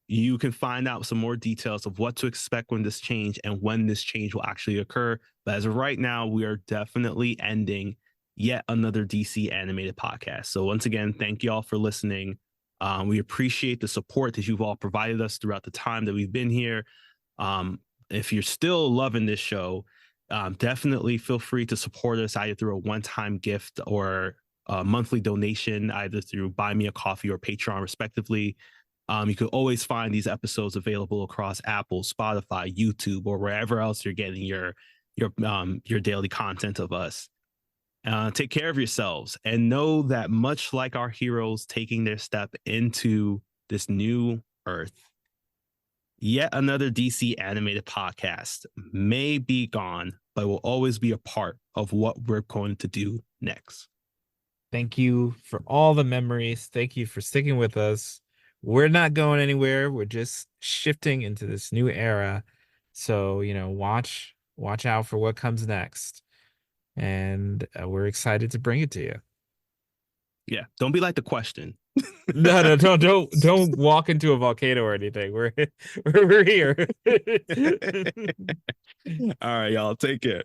You can find out some more details of what to expect when this change and when this change will actually occur. But as of right now, we are definitely ending yet another DC animated podcast. So once again, thank you all for listening. We appreciate the support that you've all provided us throughout the time that we've been here. If you're still loving this show, definitely feel free to support us either through a one-time gift or a monthly donation, either through Buy Me a Coffee or Patreon, respectively. You can always find these episodes available across Apple, Spotify, YouTube, or wherever else you're getting your daily content of us. Take care of yourselves and know that much like our heroes taking their step into this new Earth, yet another DC animated podcast may be gone, but will always be a part of what we're going to do next. Thank you for all the memories. Thank you for sticking with us. We're not going anywhere. We're just shifting into this new era. So, watch out for what comes next. And we're excited to bring it to you. Yeah. Don't be like The Question. No, don't walk into a volcano or anything. We're here. All right, y'all. Take care.